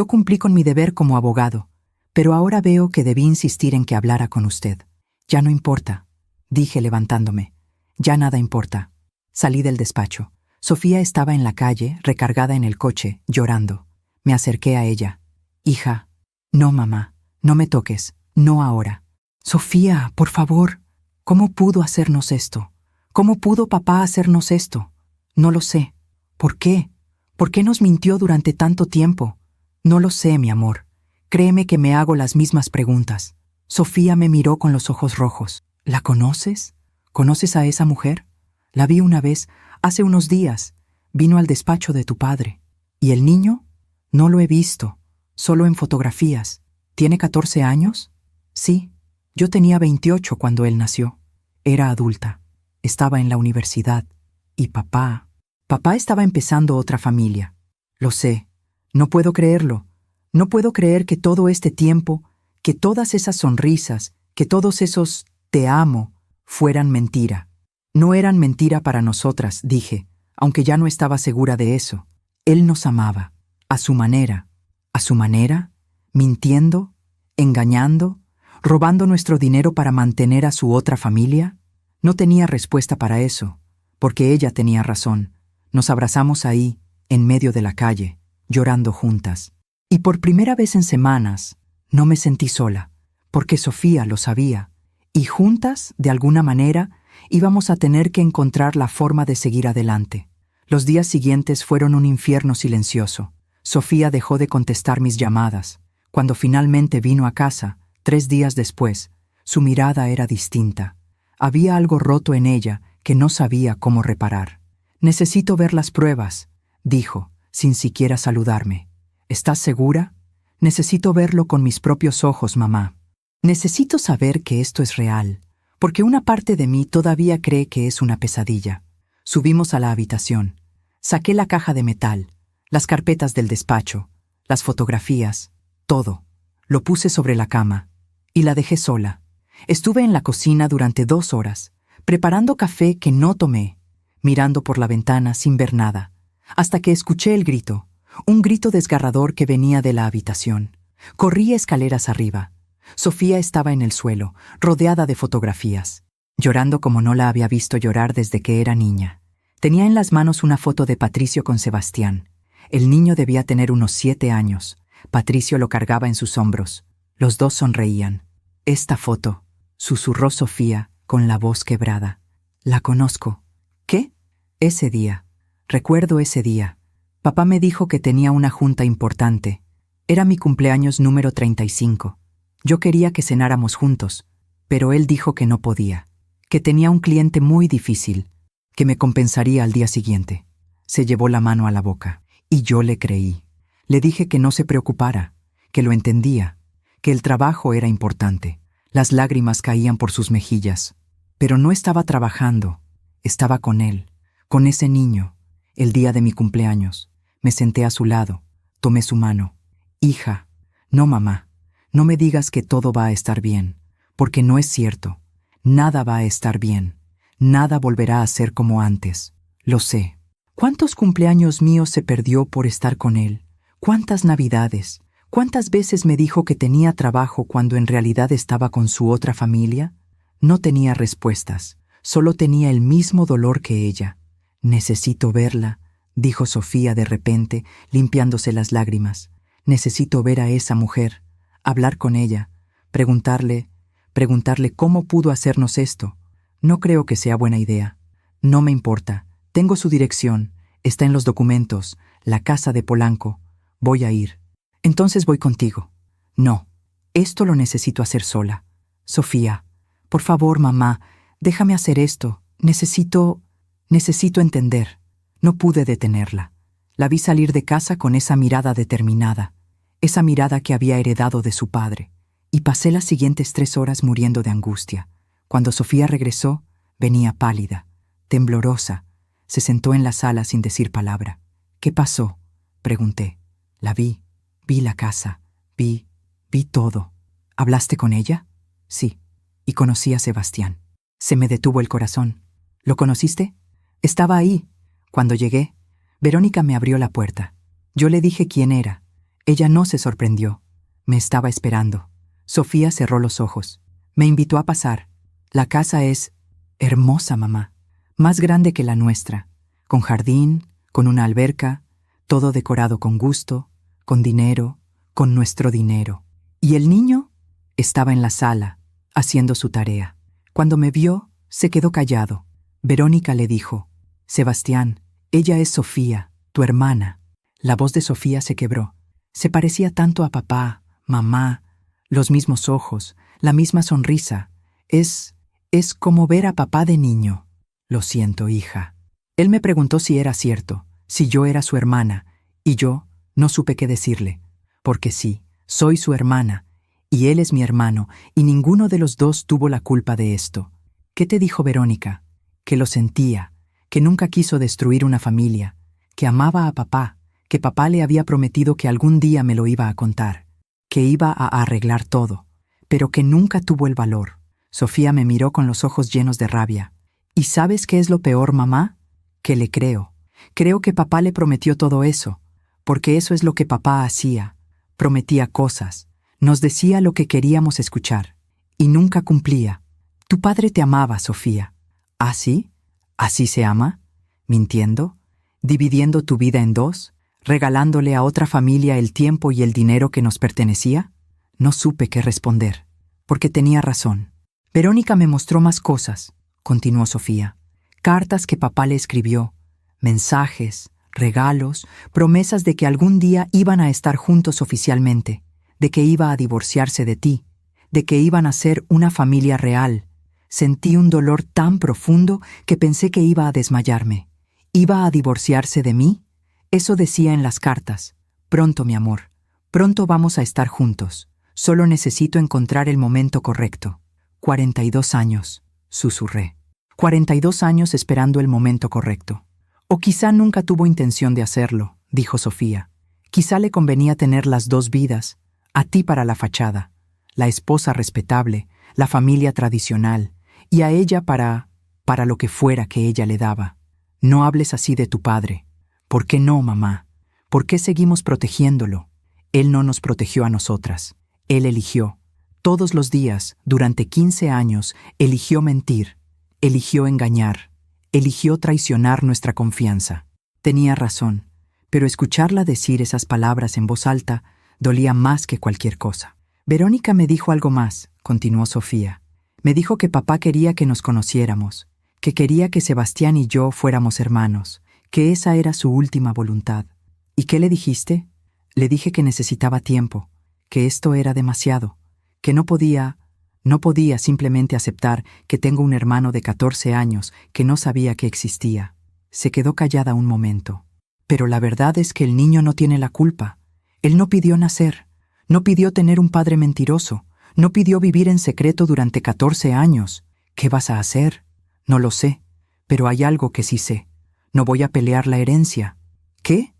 cumplí con mi deber como abogado, pero ahora veo que debí insistir en que hablara con usted. Ya no importa, dije levantándome. Ya nada importa. Salí del despacho. Sofía estaba en la calle, recargada en el coche, llorando. Me acerqué a ella. Hija, no, mamá, no me toques, no ahora. Sofía, por favor. ¿Cómo pudo hacernos esto? ¿Cómo pudo papá hacernos esto? No lo sé. ¿Por qué? ¿Por qué nos mintió durante tanto tiempo? No lo sé, mi amor. Créeme que me hago las mismas preguntas. Sofía me miró con los ojos rojos. ¿La conoces? ¿Conoces a esa mujer? La vi una vez, hace unos días. Vino al despacho de tu padre. ¿Y el niño? No lo he visto, solo en fotografías. ¿Tiene 14 años? Sí. Yo tenía 28 cuando él nació. Era adulta. Estaba en la universidad. Y papá estaba empezando otra familia. Lo sé. No puedo creerlo. No puedo creer que todo este tiempo, que todas esas sonrisas, que todos esos te amo, fueran mentira. No eran mentira para nosotras, dije, aunque ya no estaba segura de eso. Él nos amaba, a su manera. ¿A su manera? ¿Mintiendo? ¿Engañando? ¿Robando nuestro dinero para mantener a su otra familia? No tenía respuesta para eso, porque ella tenía razón. Nos abrazamos ahí, en medio de la calle, llorando juntas. Y por primera vez en semanas, no me sentí sola, porque Sofía lo sabía, y juntas, de alguna manera, íbamos a tener que encontrar la forma de seguir adelante. Los días siguientes fueron un infierno silencioso. Sofía dejó de contestar mis llamadas. Cuando finalmente vino a casa, 3 días después, su mirada era distinta. Había algo roto en ella que no sabía cómo reparar. Necesito ver las pruebas, dijo, sin siquiera saludarme. ¿Estás segura? Necesito verlo con mis propios ojos, mamá. Necesito saber que esto es real, porque una parte de mí todavía cree que es una pesadilla. Subimos a la habitación. Saqué la caja de metal, las carpetas del despacho, las fotografías, todo. Lo puse sobre la cama y la dejé sola. Estuve en la cocina durante 2 horas, preparando café que no tomé, mirando por la ventana sin ver nada, hasta que escuché el grito, un grito desgarrador que venía de la habitación. Corrí escaleras arriba. Sofía estaba en el suelo, rodeada de fotografías, llorando como no la había visto llorar desde que era niña. Tenía en las manos una foto de Patricio con Sebastián. El niño debía tener unos 7 años. Patricio lo cargaba en sus hombros. Los dos sonreían. Esta foto, susurró Sofía con la voz quebrada. La conozco. ¿Qué? Ese día. Recuerdo ese día. Papá me dijo que tenía una junta importante. Era mi cumpleaños número 35. Yo quería que cenáramos juntos, pero él dijo que no podía, que tenía un cliente muy difícil, que me compensaría al día siguiente. Se llevó la mano a la boca, y yo le creí. Le dije que no se preocupara, que lo entendía, que el trabajo era importante. Las lágrimas caían por sus mejillas, pero no estaba trabajando, estaba con él, con ese niño, el día de mi cumpleaños. Me senté a su lado, tomé su mano. Hija, no mamá, no me digas que todo va a estar bien, porque no es cierto. Nada va a estar bien. Nada volverá a ser como antes. Lo sé. ¿Cuántos cumpleaños míos se perdió por estar con él? ¿Cuántas navidades? ¿Cuántas veces me dijo que tenía trabajo cuando en realidad estaba con su otra familia? No tenía respuestas, solo tenía el mismo dolor que ella. Necesito verla, dijo Sofía de repente, limpiándose las lágrimas. Necesito ver a esa mujer, hablar con ella, preguntarle cómo pudo hacernos esto. No creo que sea buena idea. No me importa. Tengo su dirección. Está en los documentos. La casa de Polanco. Voy a ir. Entonces voy contigo. No. Esto lo necesito hacer sola. Sofía, por favor, mamá, déjame hacer esto. Necesito entender. No pude detenerla. La vi salir de casa con esa mirada determinada, esa mirada que había heredado de su padre, y pasé las siguientes 3 horas muriendo de angustia. Cuando Sofía regresó, venía pálida, temblorosa. Se sentó en la sala sin decir palabra. ¿Qué pasó?, pregunté. La vi la casa, vi todo. ¿Hablaste con ella? Sí, y conocí a Sebastián. Se me detuvo el corazón. ¿Lo conociste? Estaba ahí. Cuando llegué, Verónica me abrió la puerta. Yo le dije quién era. Ella no se sorprendió. Me estaba esperando. Sofía cerró los ojos. Me invitó a pasar. La casa es hermosa, mamá. Más grande que la nuestra. Con jardín, con una alberca, todo decorado con gusto, con dinero, con nuestro dinero. ¿Y el niño? Estaba en la sala, haciendo su tarea. Cuando me vio, se quedó callado. Verónica le dijo: Sebastián, ella es Sofía, tu hermana. La voz de Sofía se quebró. Se parecía tanto a papá, mamá, los mismos ojos, la misma sonrisa. Es como ver a papá de niño. Lo siento, hija. Él me preguntó si era cierto, si yo era su hermana, y yo no supe qué decirle, porque sí, soy su hermana, y él es mi hermano, y ninguno de los dos tuvo la culpa de esto. ¿Qué te dijo Verónica? Que lo sentía, que nunca quiso destruir una familia, que amaba a papá, que papá le había prometido que algún día me lo iba a contar, que iba a arreglar todo, pero que nunca tuvo el valor. Sofía me miró con los ojos llenos de rabia. ¿Y sabes qué es lo peor, mamá? Que le creo. Creo que papá le prometió todo eso, porque eso es lo que papá hacía. Prometía cosas, nos decía lo que queríamos escuchar, y nunca cumplía. Tu padre te amaba, Sofía. ¿Ah, sí? ¿Así se ama? ¿Mintiendo? ¿Dividiendo tu vida en dos? ¿Regalándole a otra familia el tiempo y el dinero que nos pertenecía? No supe qué responder, porque tenía razón. Verónica me mostró más cosas, continuó Sofía. Cartas que papá le escribió, mensajes, regalos, promesas de que algún día iban a estar juntos oficialmente, de que iba a divorciarse de ti, de que iban a ser una familia real. Sentí un dolor tan profundo que pensé que iba a desmayarme. ¿Iba a divorciarse de mí? Eso decía en las cartas. Pronto, mi amor, pronto vamos a estar juntos. Solo necesito encontrar el momento correcto. 42 años, susurré. 42 años esperando el momento correcto. O quizá nunca tuvo intención de hacerlo, dijo Sofía. Quizá le convenía tener las dos vidas, a ti para la fachada, la esposa respetable, la familia tradicional, y a ella para lo que fuera que ella le daba. No hables así de tu padre. ¿Por qué no, mamá? ¿Por qué seguimos protegiéndolo? Él no nos protegió a nosotras. Él eligió. Todos los días, durante 15 años, eligió mentir, eligió engañar, eligió traicionar nuestra confianza. Tenía razón, pero escucharla decir esas palabras en voz alta dolía más que cualquier cosa. Verónica me dijo algo más, continuó Sofía. Me dijo que papá quería que nos conociéramos, que quería que Sebastián y yo fuéramos hermanos, que esa era su última voluntad. ¿Y qué le dijiste? Le dije que necesitaba tiempo, que esto era demasiado, que no podía simplemente aceptar que tengo un hermano de 14 años que no sabía que existía. Se quedó callada un momento. Pero la verdad es que el niño no tiene la culpa. Él no pidió nacer, no pidió tener un padre mentiroso, no pidió vivir en secreto durante 14 años. ¿Qué vas a hacer? No lo sé, pero hay algo que sí sé. No voy a pelear la herencia. ¿Qué?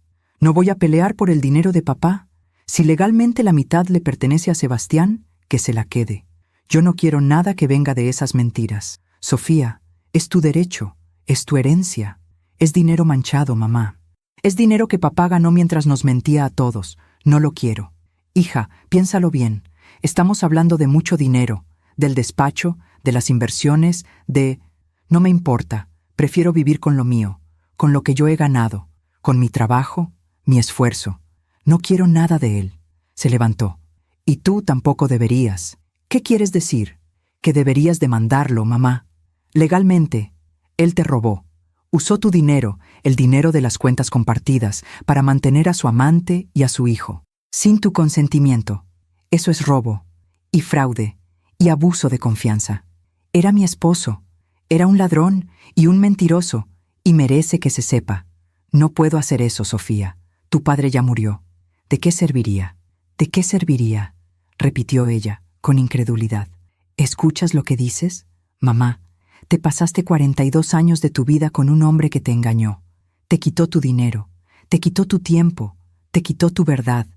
No voy a pelear por el dinero de papá. Si legalmente la mitad le pertenece a Sebastián, que se la quede. Yo no quiero nada que venga de esas mentiras. Sofía, es tu derecho, es tu herencia. Es dinero manchado, mamá. Es dinero que papá ganó mientras nos mentía a todos. No lo quiero. Hija, piénsalo bien. Estamos hablando de mucho dinero, del despacho, de las inversiones, de... No me importa. Prefiero vivir con lo mío, con lo que yo he ganado, con mi trabajo, mi esfuerzo. No quiero nada de él. Se levantó. Y tú tampoco deberías. ¿Qué quieres decir? Que deberías demandarlo, mamá. Legalmente, él te robó. Usó tu dinero, el dinero de las cuentas compartidas, para mantener a su amante y a su hijo, sin tu consentimiento. Eso es robo, y fraude, y abuso de confianza. Era mi esposo. Era un ladrón y un mentiroso, y merece que se sepa. No puedo hacer eso, Sofía. Tu padre ya murió. ¿De qué serviría? ¿De qué serviría? Repitió ella, con incredulidad. ¿Escuchas lo que dices? Mamá, te pasaste 42 años de tu vida con un hombre que te engañó. Te quitó tu dinero, te quitó tu tiempo, te quitó tu verdad,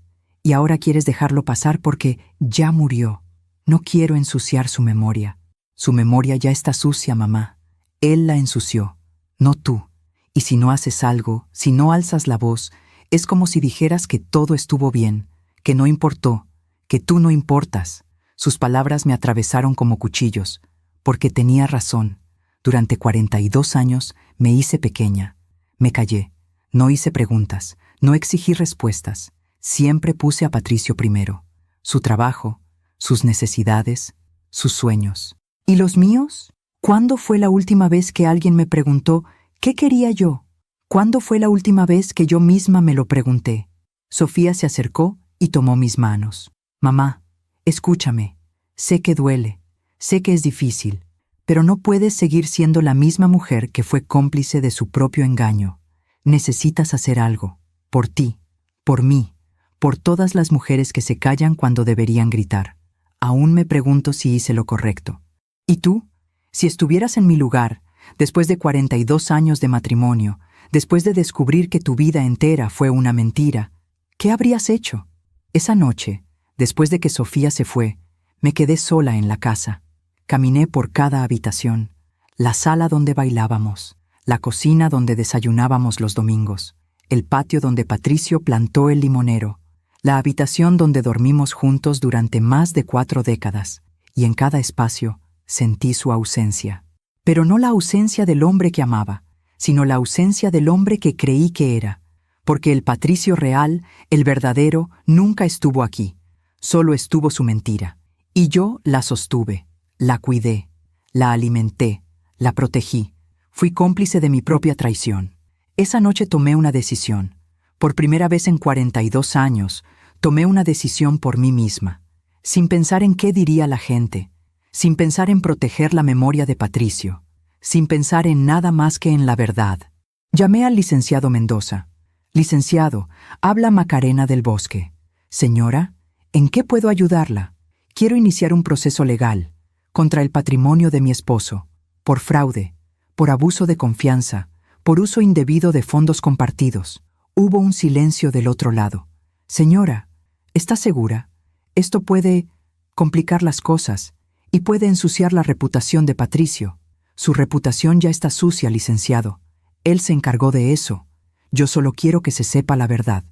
y ahora quieres dejarlo pasar porque ya murió. No quiero ensuciar su memoria. Su memoria ya está sucia, mamá. Él la ensució, no tú. Y si no haces algo, si no alzas la voz, es como si dijeras que todo estuvo bien, que no importó, que tú no importas. Sus palabras me atravesaron como cuchillos, porque tenía razón. Durante 42 años me hice pequeña. Me callé. No hice preguntas, no exigí respuestas. Siempre puse a Patricio primero. Su trabajo, sus necesidades, sus sueños. ¿Y los míos? ¿Cuándo fue la última vez que alguien me preguntó qué quería yo? ¿Cuándo fue la última vez que yo misma me lo pregunté? Sofía se acercó y tomó mis manos. Mamá, escúchame. Sé que duele, sé que es difícil, pero no puedes seguir siendo la misma mujer que fue cómplice de su propio engaño. Necesitas hacer algo, por ti, por mí, por todas las mujeres que se callan cuando deberían gritar. Aún me pregunto si hice lo correcto. ¿Y tú? Si estuvieras en mi lugar, después de 42 años de matrimonio, después de descubrir que tu vida entera fue una mentira, ¿qué habrías hecho? Esa noche, después de que Sofía se fue, me quedé sola en la casa. Caminé por cada habitación, la sala donde bailábamos, la cocina donde desayunábamos los domingos, el patio donde Patricio plantó el limonero, la habitación donde dormimos juntos durante más de 4 décadas, y en cada espacio sentí su ausencia. Pero no la ausencia del hombre que amaba, sino la ausencia del hombre que creí que era, porque el Patricio real, el verdadero, nunca estuvo aquí, solo estuvo su mentira. Y yo la sostuve, la cuidé, la alimenté, la protegí. Fui cómplice de mi propia traición. Esa noche tomé una decisión. Por primera vez en 42 años, tomé una decisión por mí misma, sin pensar en qué diría la gente, sin pensar en proteger la memoria de Patricio, sin pensar en nada más que en la verdad. Llamé al licenciado Mendoza. Licenciado, habla Macarena del Bosque. Señora, ¿en qué puedo ayudarla? Quiero iniciar un proceso legal contra el patrimonio de mi esposo, por fraude, por abuso de confianza, por uso indebido de fondos compartidos. Hubo un silencio del otro lado. Señora, ¿está segura? Esto puede complicar las cosas y puede ensuciar la reputación de Patricio. Su reputación ya está sucia, licenciado. Él se encargó de eso. Yo solo quiero que se sepa la verdad.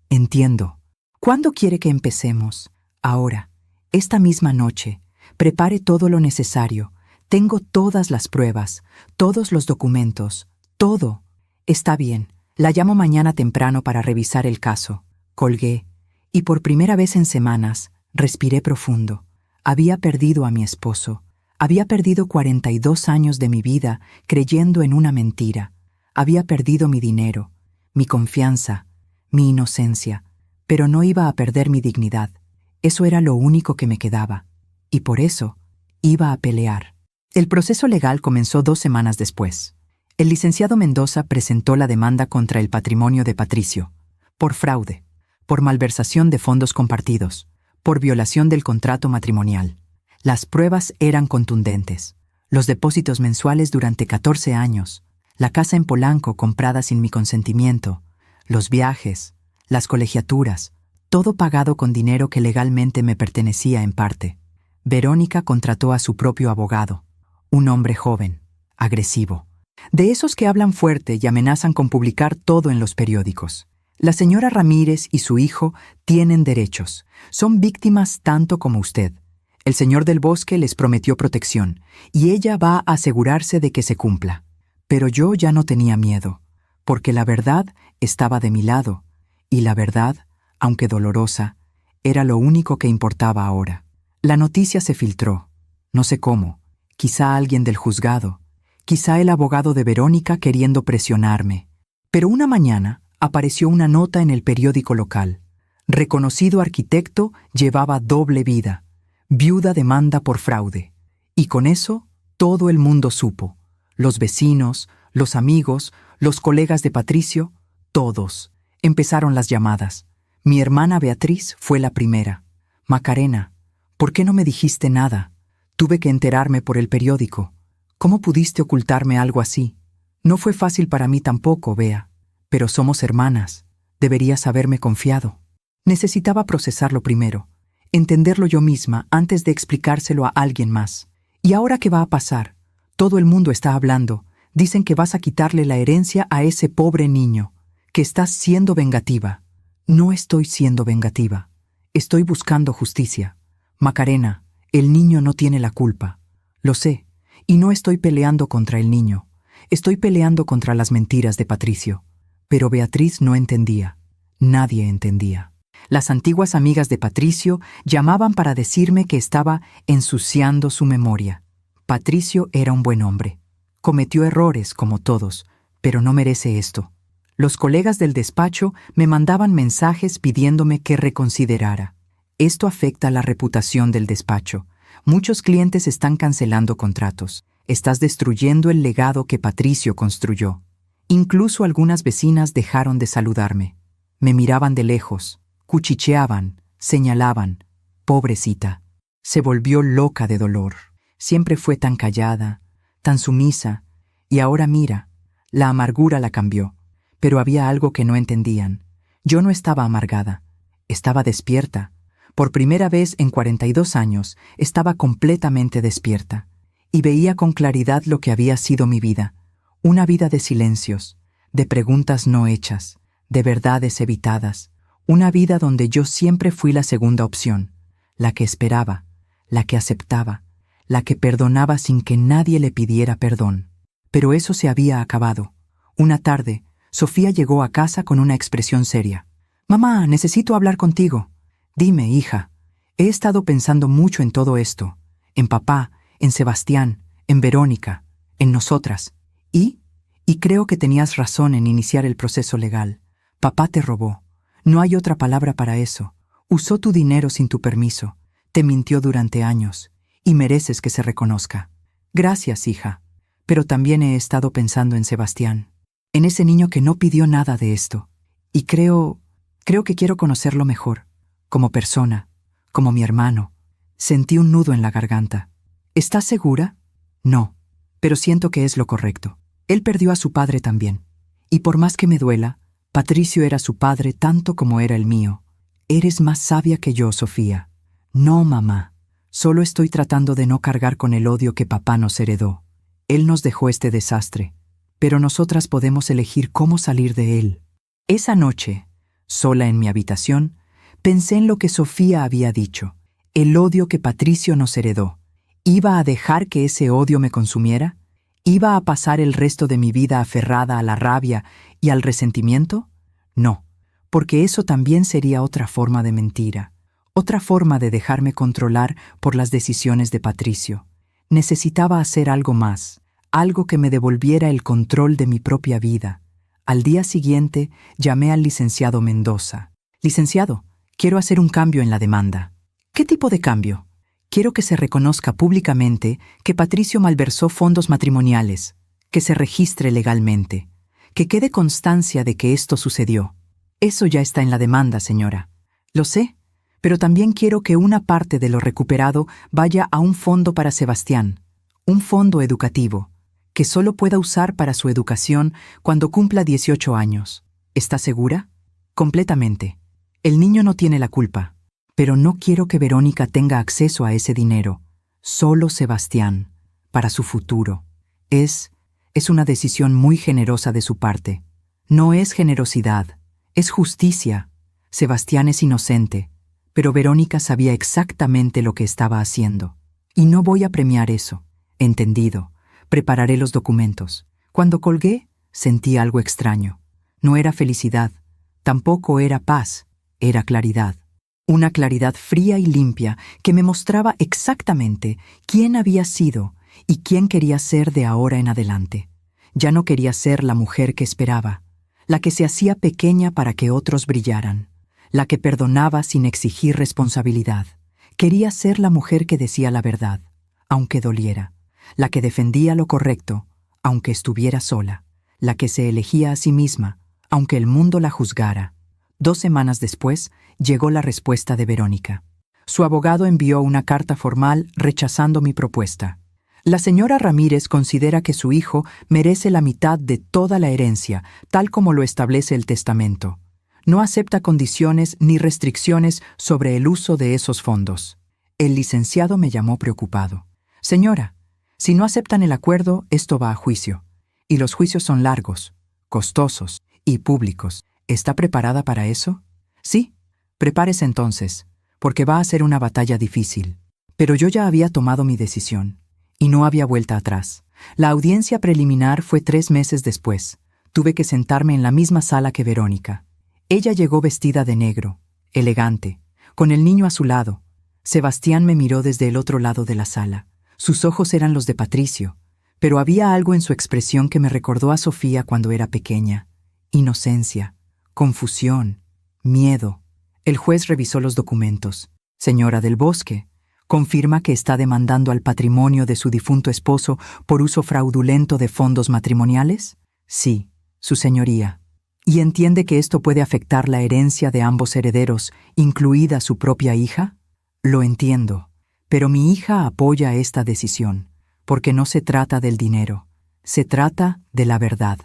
Entiendo. ¿Cuándo quiere que empecemos? Ahora. Esta misma noche. Prepare todo lo necesario. Tengo todas las pruebas, todos los documentos, todo. Está bien. La llamo mañana temprano para revisar el caso. Colgué, y por primera vez en semanas, respiré profundo. Había perdido a mi esposo. Había perdido 42 años de mi vida creyendo en una mentira. Había perdido mi dinero, mi confianza, mi inocencia, pero no iba a perder mi dignidad. Eso era lo único que me quedaba, y por eso iba a pelear. El proceso legal comenzó 2 semanas después. El licenciado Mendoza presentó la demanda contra el patrimonio de Patricio, por fraude, por malversación de fondos compartidos, por violación del contrato matrimonial. Las pruebas eran contundentes. Los depósitos mensuales durante 14 años, la casa en Polanco comprada sin mi consentimiento, los viajes, las colegiaturas, todo pagado con dinero que legalmente me pertenecía en parte. Verónica contrató a su propio abogado, un hombre joven, agresivo, de esos que hablan fuerte y amenazan con publicar todo en los periódicos. La señora Ramírez y su hijo tienen derechos, son víctimas tanto como usted. El señor del bosque les prometió protección, y ella va a asegurarse de que se cumpla. Pero yo ya no tenía miedo, porque la verdad estaba de mi lado, y la verdad, aunque dolorosa, era lo único que importaba ahora. La noticia se filtró, no sé cómo, quizá alguien del juzgado, quizá el abogado de Verónica queriendo presionarme. Pero una mañana apareció una nota en el periódico local. Reconocido arquitecto llevaba doble vida. Viuda demanda por fraude. Y con eso todo el mundo supo. Los vecinos, los amigos, los colegas de Patricio, todos. Empezaron las llamadas. Mi hermana Beatriz fue la primera. Macarena, ¿por qué no me dijiste nada? Tuve que enterarme por el periódico. ¿Cómo pudiste ocultarme algo así? No fue fácil para mí tampoco, Bea. Pero somos hermanas. Deberías haberme confiado. Necesitaba procesarlo primero, entenderlo yo misma antes de explicárselo a alguien más. ¿Y ahora qué va a pasar? Todo el mundo está hablando. Dicen que vas a quitarle la herencia a ese pobre niño, que estás siendo vengativa. No estoy siendo vengativa. Estoy buscando justicia. Macarena, el niño no tiene la culpa. Lo sé, y no estoy peleando contra el niño. Estoy peleando contra las mentiras de Patricio. Pero Beatriz no entendía. Nadie entendía. Las antiguas amigas de Patricio llamaban para decirme que estaba ensuciando su memoria. Patricio era un buen hombre. Cometió errores, como todos, pero no merece esto. Los colegas del despacho me mandaban mensajes pidiéndome que reconsiderara. Esto afecta la reputación del despacho. Muchos clientes están cancelando contratos. Estás destruyendo el legado que Patricio construyó. Incluso algunas vecinas dejaron de saludarme. Me miraban de lejos, cuchicheaban, señalaban. Pobrecita. Se volvió loca de dolor. Siempre fue tan callada, tan sumisa, y ahora mira, la amargura la cambió. Pero había algo que no entendían. Yo no estaba amargada, estaba despierta. Por primera vez en 42 años estaba completamente despierta, y veía con claridad lo que había sido mi vida. Una vida de silencios, de preguntas no hechas, de verdades evitadas. Una vida donde yo siempre fui la segunda opción, la que esperaba, la que aceptaba, la que perdonaba sin que nadie le pidiera perdón. Pero eso se había acabado. Una tarde, Sofía llegó a casa con una expresión seria. «Mamá, necesito hablar contigo». «Dime, hija. He estado pensando mucho en todo esto. En papá, en Sebastián, en Verónica, en nosotras. Y creo que tenías razón en iniciar el proceso legal. Papá te robó. No hay otra palabra para eso. Usó tu dinero sin tu permiso. Te mintió durante años. Y mereces que se reconozca. Gracias, hija. Pero también he estado pensando en Sebastián. En ese niño que no pidió nada de esto. Y creo que quiero conocerlo mejor. Como persona, como mi hermano. Sentí un nudo en la garganta. ¿Estás segura? No, pero siento que es lo correcto. Él perdió a su padre también. Y por más que me duela, Patricio era su padre tanto como era el mío. Eres más sabia que yo, Sofía. No, mamá. Solo estoy tratando de no cargar con el odio que papá nos heredó. Él nos dejó este desastre, pero nosotras podemos elegir cómo salir de él. Esa noche, sola en mi habitación, pensé en lo que Sofía había dicho, el odio que Patricio nos heredó. ¿Iba a dejar que ese odio me consumiera? ¿Iba a pasar el resto de mi vida aferrada a la rabia y al resentimiento? No, porque eso también sería otra forma de mentira, otra forma de dejarme controlar por las decisiones de Patricio. Necesitaba hacer algo más, algo que me devolviera el control de mi propia vida. Al día siguiente llamé al licenciado Mendoza. «Licenciado, quiero hacer un cambio en la demanda». «¿Qué tipo de cambio?» «Quiero que se reconozca públicamente que Patricio malversó fondos matrimoniales, que se registre legalmente, que quede constancia de que esto sucedió». «Eso ya está en la demanda, señora». «Lo sé, pero también quiero que una parte de lo recuperado vaya a un fondo para Sebastián, un fondo educativo, que solo pueda usar para su educación cuando cumpla 18 años. ¿Está segura?» Completamente. El niño no tiene la culpa, pero no quiero que Verónica tenga acceso a ese dinero. Solo Sebastián, para su futuro. Es una decisión muy generosa de su parte. No es generosidad, es justicia. Sebastián es inocente, pero Verónica sabía exactamente lo que estaba haciendo. Y no voy a premiar eso. Entendido. Prepararé los documentos. Cuando colgué, sentí algo extraño. No era felicidad, tampoco era paz, era claridad. Una claridad fría y limpia que me mostraba exactamente quién había sido y quién quería ser de ahora en adelante. Ya no quería ser la mujer que esperaba, la que se hacía pequeña para que otros brillaran, la que perdonaba sin exigir responsabilidad. Quería ser la mujer que decía la verdad, aunque doliera, la que defendía lo correcto, aunque estuviera sola, la que se elegía a sí misma, aunque el mundo la juzgara. 2 semanas después, llegó la respuesta de Verónica. Su abogado envió una carta formal rechazando mi propuesta. La señora Ramírez considera que su hijo merece la mitad de toda la herencia, tal como lo establece el testamento. No acepta condiciones ni restricciones sobre el uso de esos fondos. El licenciado me llamó preocupado. Señora, si no aceptan el acuerdo, esto va a juicio. Y los juicios son largos, costosos y públicos. ¿Está preparada para eso? Sí, prepárese entonces, porque va a ser una batalla difícil. Pero yo ya había tomado mi decisión, y no había vuelta atrás. La audiencia preliminar fue 3 meses después. Tuve que sentarme en la misma sala que Verónica. Ella llegó vestida de negro, elegante, con el niño a su lado. Sebastián me miró desde el otro lado de la sala. Sus ojos eran los de Patricio, pero había algo en su expresión que me recordó a Sofía cuando era pequeña. Inocencia, confusión, miedo. El juez revisó los documentos. Señora del Bosque, ¿confirma que está demandando al patrimonio de su difunto esposo por uso fraudulento de fondos matrimoniales? Sí, su señoría. ¿Y entiende que esto puede afectar la herencia de ambos herederos, incluida su propia hija? Lo entiendo, pero mi hija apoya esta decisión, porque no se trata del dinero, se trata de la verdad.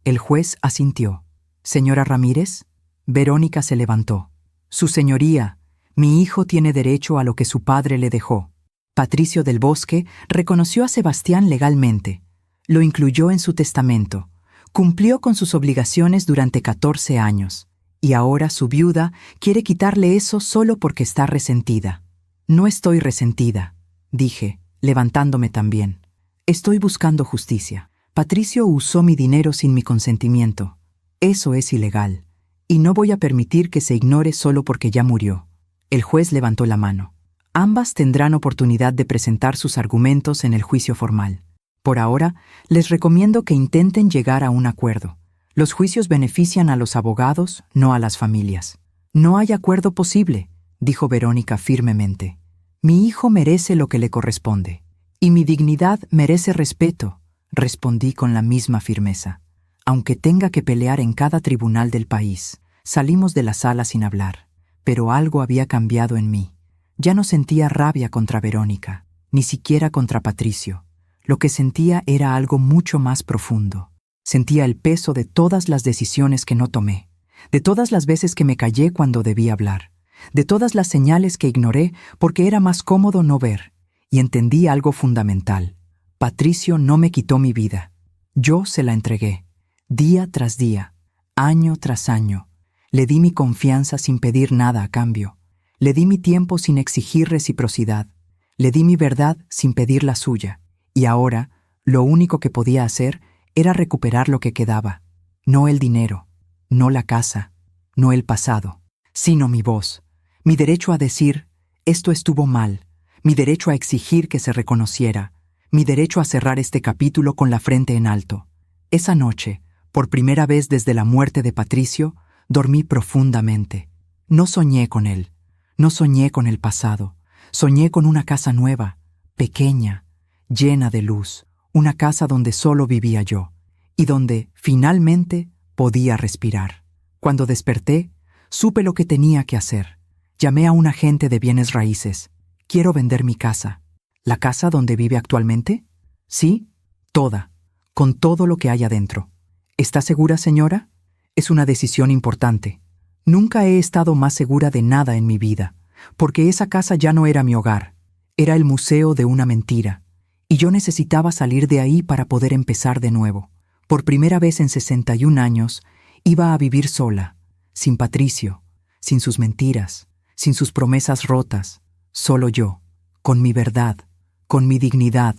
El juez asintió. Señora Ramírez, Verónica se levantó. Su señoría, mi hijo tiene derecho a lo que su padre le dejó. Patricio del Bosque reconoció a Sebastián legalmente, lo incluyó en su testamento, cumplió con sus obligaciones durante 14 años, y ahora su viuda quiere quitarle eso solo porque está resentida. No estoy resentida, dije, levantándome también. Estoy buscando justicia. Patricio usó mi dinero sin mi consentimiento. Eso es ilegal, y no voy a permitir que se ignore solo porque ya murió. El juez levantó la mano. Ambas tendrán oportunidad de presentar sus argumentos en el juicio formal. Por ahora, les recomiendo que intenten llegar a un acuerdo. Los juicios benefician a los abogados, no a las familias. No hay acuerdo posible, dijo Verónica firmemente. Mi hijo merece lo que le corresponde, y mi dignidad merece respeto, respondí con la misma firmeza. Aunque tenga que pelear en cada tribunal del país. Salimos de la sala sin hablar, pero algo había cambiado en mí. Ya no sentía rabia contra Verónica, ni siquiera contra Patricio. Lo que sentía era algo mucho más profundo. Sentía el peso de todas las decisiones que no tomé, de todas las veces que me callé cuando debí hablar, de todas las señales que ignoré porque era más cómodo no ver, y entendí algo fundamental. Patricio no me quitó mi vida. Yo se la entregué, día tras día, año tras año. Le di mi confianza sin pedir nada a cambio. Le di mi tiempo sin exigir reciprocidad. Le di mi verdad sin pedir la suya. Y ahora, lo único que podía hacer era recuperar lo que quedaba. No el dinero, no la casa, no el pasado, sino mi voz. Mi derecho a decir, esto estuvo mal. Mi derecho a exigir que se reconociera. Mi derecho a cerrar este capítulo con la frente en alto. Esa noche, por primera vez desde la muerte de Patricio, dormí profundamente. No soñé con él, no soñé con el pasado. Soñé con una casa nueva, pequeña, llena de luz, una casa donde solo vivía yo, y donde, finalmente, podía respirar. Cuando desperté, supe lo que tenía que hacer. Llamé a un agente de bienes raíces. Quiero vender mi casa. ¿La casa donde vive actualmente? Sí, toda, con todo lo que hay adentro. ¿Está segura, señora? Es una decisión importante. Nunca he estado más segura de nada en mi vida, porque esa casa ya no era mi hogar, era el museo de una mentira, y yo necesitaba salir de ahí para poder empezar de nuevo. Por primera vez en 61 años, iba a vivir sola, sin Patricio, sin sus mentiras, sin sus promesas rotas, solo yo, con mi verdad, con mi dignidad,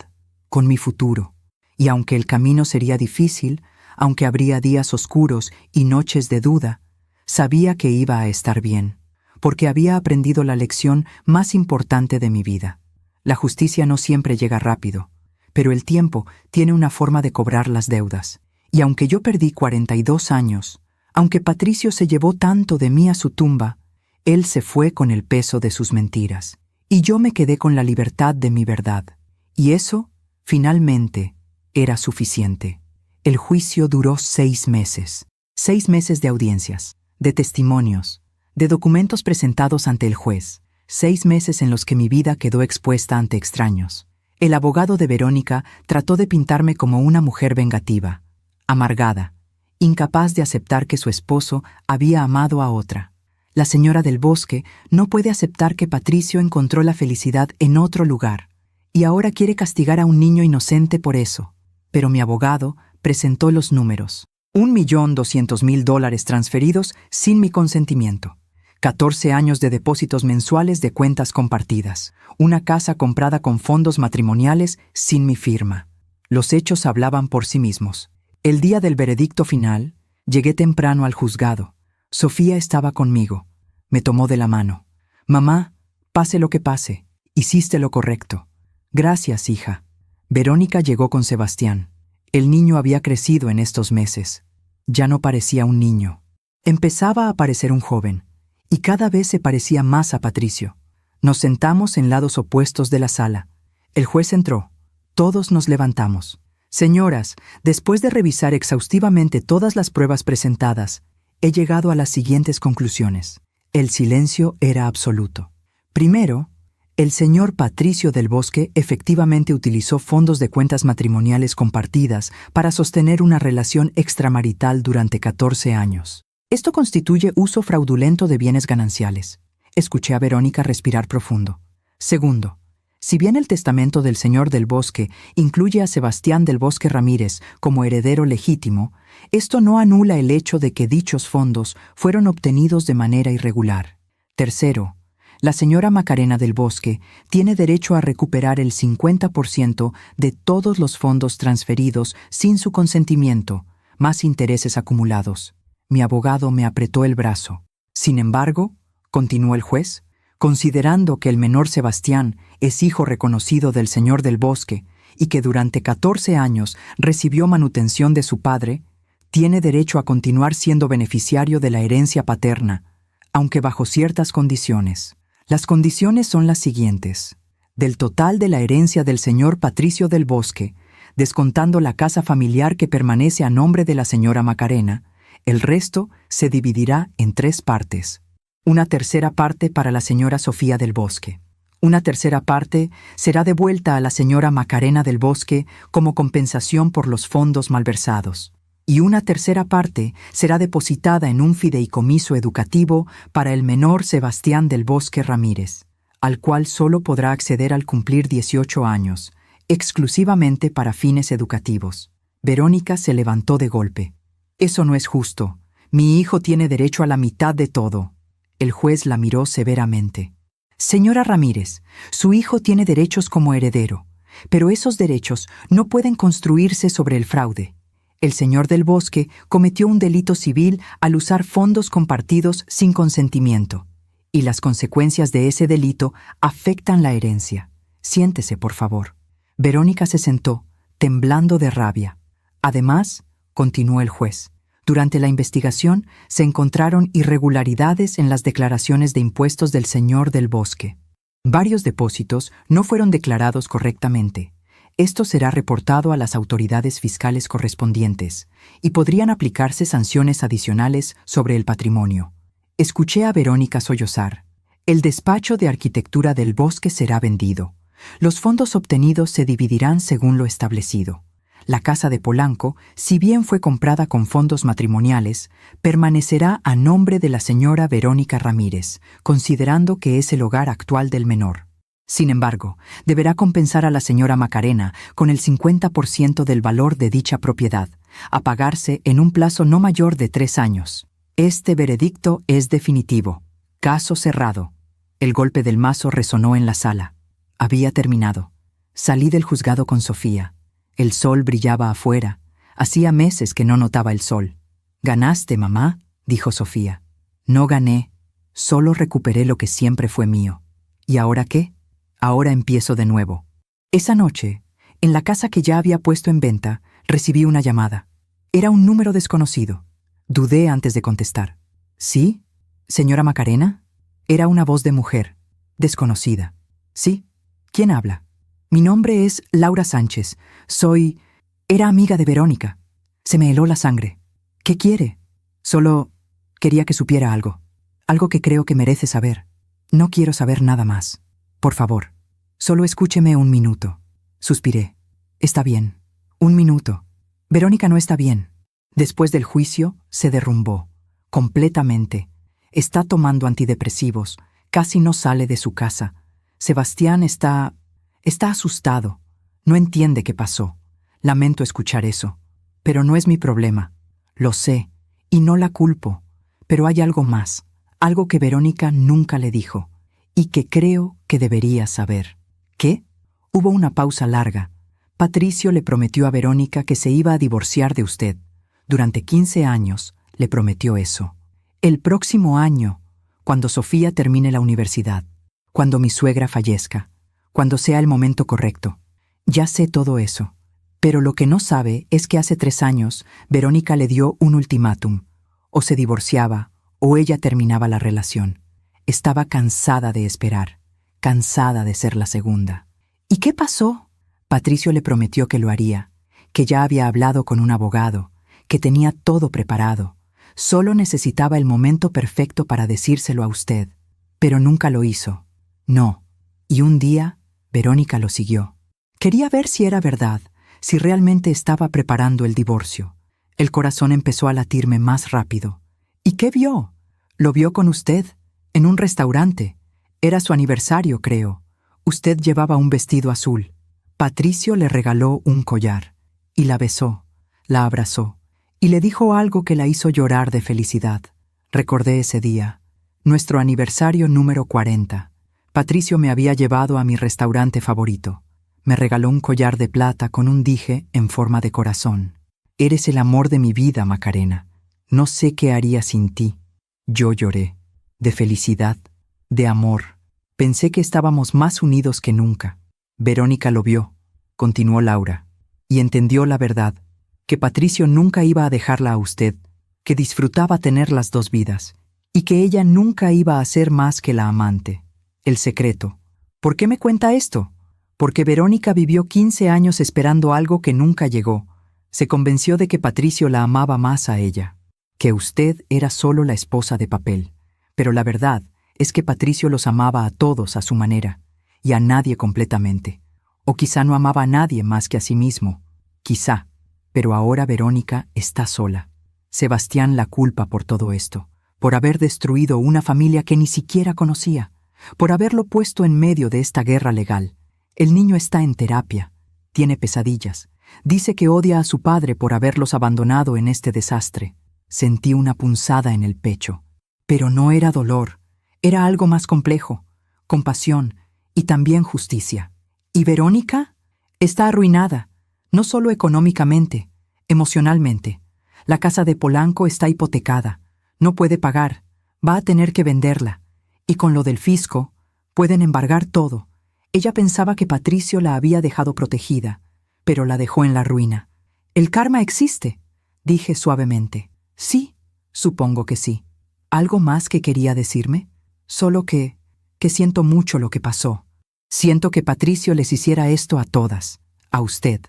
con mi futuro. Y aunque el camino sería difícil, aunque habría días oscuros y noches de duda, sabía que iba a estar bien, porque había aprendido la lección más importante de mi vida. La justicia no siempre llega rápido, pero el tiempo tiene una forma de cobrar las deudas. Y aunque yo perdí 42 años, aunque Patricio se llevó tanto de mí a su tumba, él se fue con el peso de sus mentiras, y yo me quedé con la libertad de mi verdad. Y eso, finalmente, era suficiente. El juicio duró 6 meses. 6 meses de audiencias, de testimonios, de documentos presentados ante el juez. 6 meses en los que mi vida quedó expuesta ante extraños. El abogado de Verónica trató de pintarme como una mujer vengativa, amargada, incapaz de aceptar que su esposo había amado a otra. La señora del Bosque no puede aceptar que Patricio encontró la felicidad en otro lugar, y ahora quiere castigar a un niño inocente por eso. Pero mi abogado presentó los números. $1.200.000 transferidos sin mi consentimiento. 14 años de depósitos mensuales de cuentas compartidas. Una casa comprada con fondos matrimoniales sin mi firma. Los hechos hablaban por sí mismos. El día del veredicto final, llegué temprano al juzgado. Sofía estaba conmigo. Me tomó de la mano. «Mamá, pase lo que pase, hiciste lo correcto». «Gracias, hija». Verónica llegó con Sebastián. El niño había crecido en estos meses. Ya no parecía un niño. Empezaba a parecer un joven, y cada vez se parecía más a Patricio. Nos sentamos en lados opuestos de la sala. El juez entró. Todos nos levantamos. «Señoras, después de revisar exhaustivamente todas las pruebas presentadas, he llegado a las siguientes conclusiones». El silencio era absoluto. Primero, el señor Patricio del Bosque efectivamente utilizó fondos de cuentas matrimoniales compartidas para sostener una relación extramarital durante 14 años. Esto constituye uso fraudulento de bienes gananciales. Escuché a Verónica respirar profundo. Segundo, si bien el testamento del señor del Bosque incluye a Sebastián del Bosque Ramírez como heredero legítimo, esto no anula el hecho de que dichos fondos fueron obtenidos de manera irregular. Tercero, la señora Macarena del Bosque tiene derecho a recuperar el 50% de todos los fondos transferidos sin su consentimiento, más intereses acumulados. Mi abogado me apretó el brazo. Sin embargo, continuó el juez, considerando que el menor Sebastián es hijo reconocido del señor del Bosque y que durante 14 años recibió manutención de su padre, tiene derecho a continuar siendo beneficiario de la herencia paterna, aunque bajo ciertas condiciones. Las condiciones son las siguientes. Del total de la herencia del señor Patricio del Bosque, descontando la casa familiar que permanece a nombre de la señora Macarena, el resto se dividirá en 3 partes. Una tercera parte para la señora Sofía del Bosque. Una tercera parte será devuelta a la señora Macarena del Bosque como compensación por los fondos malversados. Y una tercera parte será depositada en un fideicomiso educativo para el menor Sebastián del Bosque Ramírez, al cual solo podrá acceder al cumplir 18 años, exclusivamente para fines educativos. Verónica se levantó de golpe. «Eso no es justo. Mi hijo tiene derecho a la mitad de todo». El juez la miró severamente. «Señora Ramírez, su hijo tiene derechos como heredero, pero esos derechos no pueden construirse sobre el fraude. El señor del Bosque cometió un delito civil al usar fondos compartidos sin consentimiento, y las consecuencias de ese delito afectan la herencia. Siéntese, por favor». Verónica se sentó, temblando de rabia. «Además», continuó el juez, «durante la investigación se encontraron irregularidades en las declaraciones de impuestos del señor del Bosque. Varios depósitos no fueron declarados correctamente. Esto será reportado a las autoridades fiscales correspondientes y podrían aplicarse sanciones adicionales sobre el patrimonio». Escuché a Verónica sollozar. «El despacho de arquitectura del Bosque será vendido. Los fondos obtenidos se dividirán según lo establecido. La casa de Polanco, si bien fue comprada con fondos matrimoniales, permanecerá a nombre de la señora Verónica Ramírez, considerando que es el hogar actual del menor. Sin embargo, deberá compensar a la señora Macarena con el 50% del valor de dicha propiedad, a pagarse en un plazo no mayor de 3 años. Este veredicto es definitivo. Caso cerrado. El golpe del mazo resonó en la sala. Había terminado. Salí del juzgado con Sofía. El sol brillaba afuera. Hacía meses que no notaba el sol. «Ganaste, mamá», dijo Sofía. «No gané. Solo recuperé lo que siempre fue mío. ¿Y ahora qué? Ahora empiezo de nuevo». Esa noche, en la casa que ya había puesto en venta, recibí una llamada. Era un número desconocido. Dudé antes de contestar. «¿Sí? ¿Señora Macarena?» Era una voz de mujer, desconocida. «Sí. ¿Quién habla?» «Mi nombre es Laura Sánchez. Era amiga de Verónica. Se me heló la sangre. ¿Qué quiere?» «Solo quería que supiera algo. Algo que creo que merece saber. No quiero saber nada más. Por favor, solo escúcheme un minuto». Suspiré. «Está bien. Un minuto. Verónica no está bien. Después del juicio, se derrumbó. Completamente. Está tomando antidepresivos. Casi no sale de su casa. Sebastián está asustado. No entiende qué pasó. Lamento escuchar eso. Pero no es mi problema. Lo sé. Y no la culpo. Pero hay algo más. Algo que Verónica nunca le dijo. Y que creo que debería saber». «¿Qué?» Hubo una pausa larga. «Patricio le prometió a Verónica que se iba a divorciar de usted. Durante 15 años le prometió eso. El próximo año, cuando Sofía termine la universidad, cuando mi suegra fallezca, cuando sea el momento correcto. Ya sé todo eso. Pero lo que no sabe es que hace 3 años Verónica le dio un ultimátum. O se divorciaba, o ella terminaba la relación. Estaba cansada de esperar, cansada de ser la segunda. ¿Y qué pasó? Patricio le prometió que lo haría, que ya había hablado con un abogado, que tenía todo preparado. Solo necesitaba el momento perfecto para decírselo a usted. Pero nunca lo hizo. No. Y un día, Verónica lo siguió. Quería ver si era verdad, si realmente estaba preparando el divorcio. El corazón empezó a latirme más rápido. ¿Y qué vio? Lo vio con usted, en un restaurante. Era su aniversario, creo. Usted llevaba un vestido azul. Patricio le regaló un collar. Y la besó, la abrazó. Y le dijo algo que la hizo llorar de felicidad. Recordé ese día. Nuestro aniversario número 40. Patricio me había llevado a mi restaurante favorito. Me regaló un collar de plata con un dije en forma de corazón. «Eres el amor de mi vida, Macarena. No sé qué haría sin ti». Yo lloré. De felicidad, de amor. Pensé que estábamos más unidos que nunca. Verónica lo vio, continuó Laura, y entendió la verdad, que Patricio nunca iba a dejarla a usted, que disfrutaba tener las 2 vidas, y que ella nunca iba a ser más que la amante. El secreto. ¿Por qué me cuenta esto? Porque Verónica vivió 15 años esperando algo que nunca llegó. Se convenció de que Patricio la amaba más a ella, que usted era solo la esposa de papel. Pero la verdad es que Patricio los amaba a todos a su manera, y a nadie completamente. O quizá no amaba a nadie más que a sí mismo. Quizá. Pero ahora Verónica está sola. Sebastián la culpa por todo esto, por haber destruido una familia que ni siquiera conocía, por haberlo puesto en medio de esta guerra legal. El niño está en terapia, tiene pesadillas, dice que odia a su padre por haberlos abandonado en este desastre. Sentí una punzada en el pecho, pero no era dolor, era algo más complejo, compasión y también justicia. ¿Y Verónica? Está arruinada. No solo económicamente, emocionalmente. La casa de Polanco está hipotecada. No puede pagar. Va a tener que venderla. Y con lo del fisco, pueden embargar todo. Ella pensaba que Patricio la había dejado protegida, pero la dejó en la ruina. «El karma existe», dije suavemente. «Sí, supongo que sí». ¿Algo más que quería decirme? Solo que siento mucho lo que pasó. Siento que Patricio les hiciera esto a todas. A usted.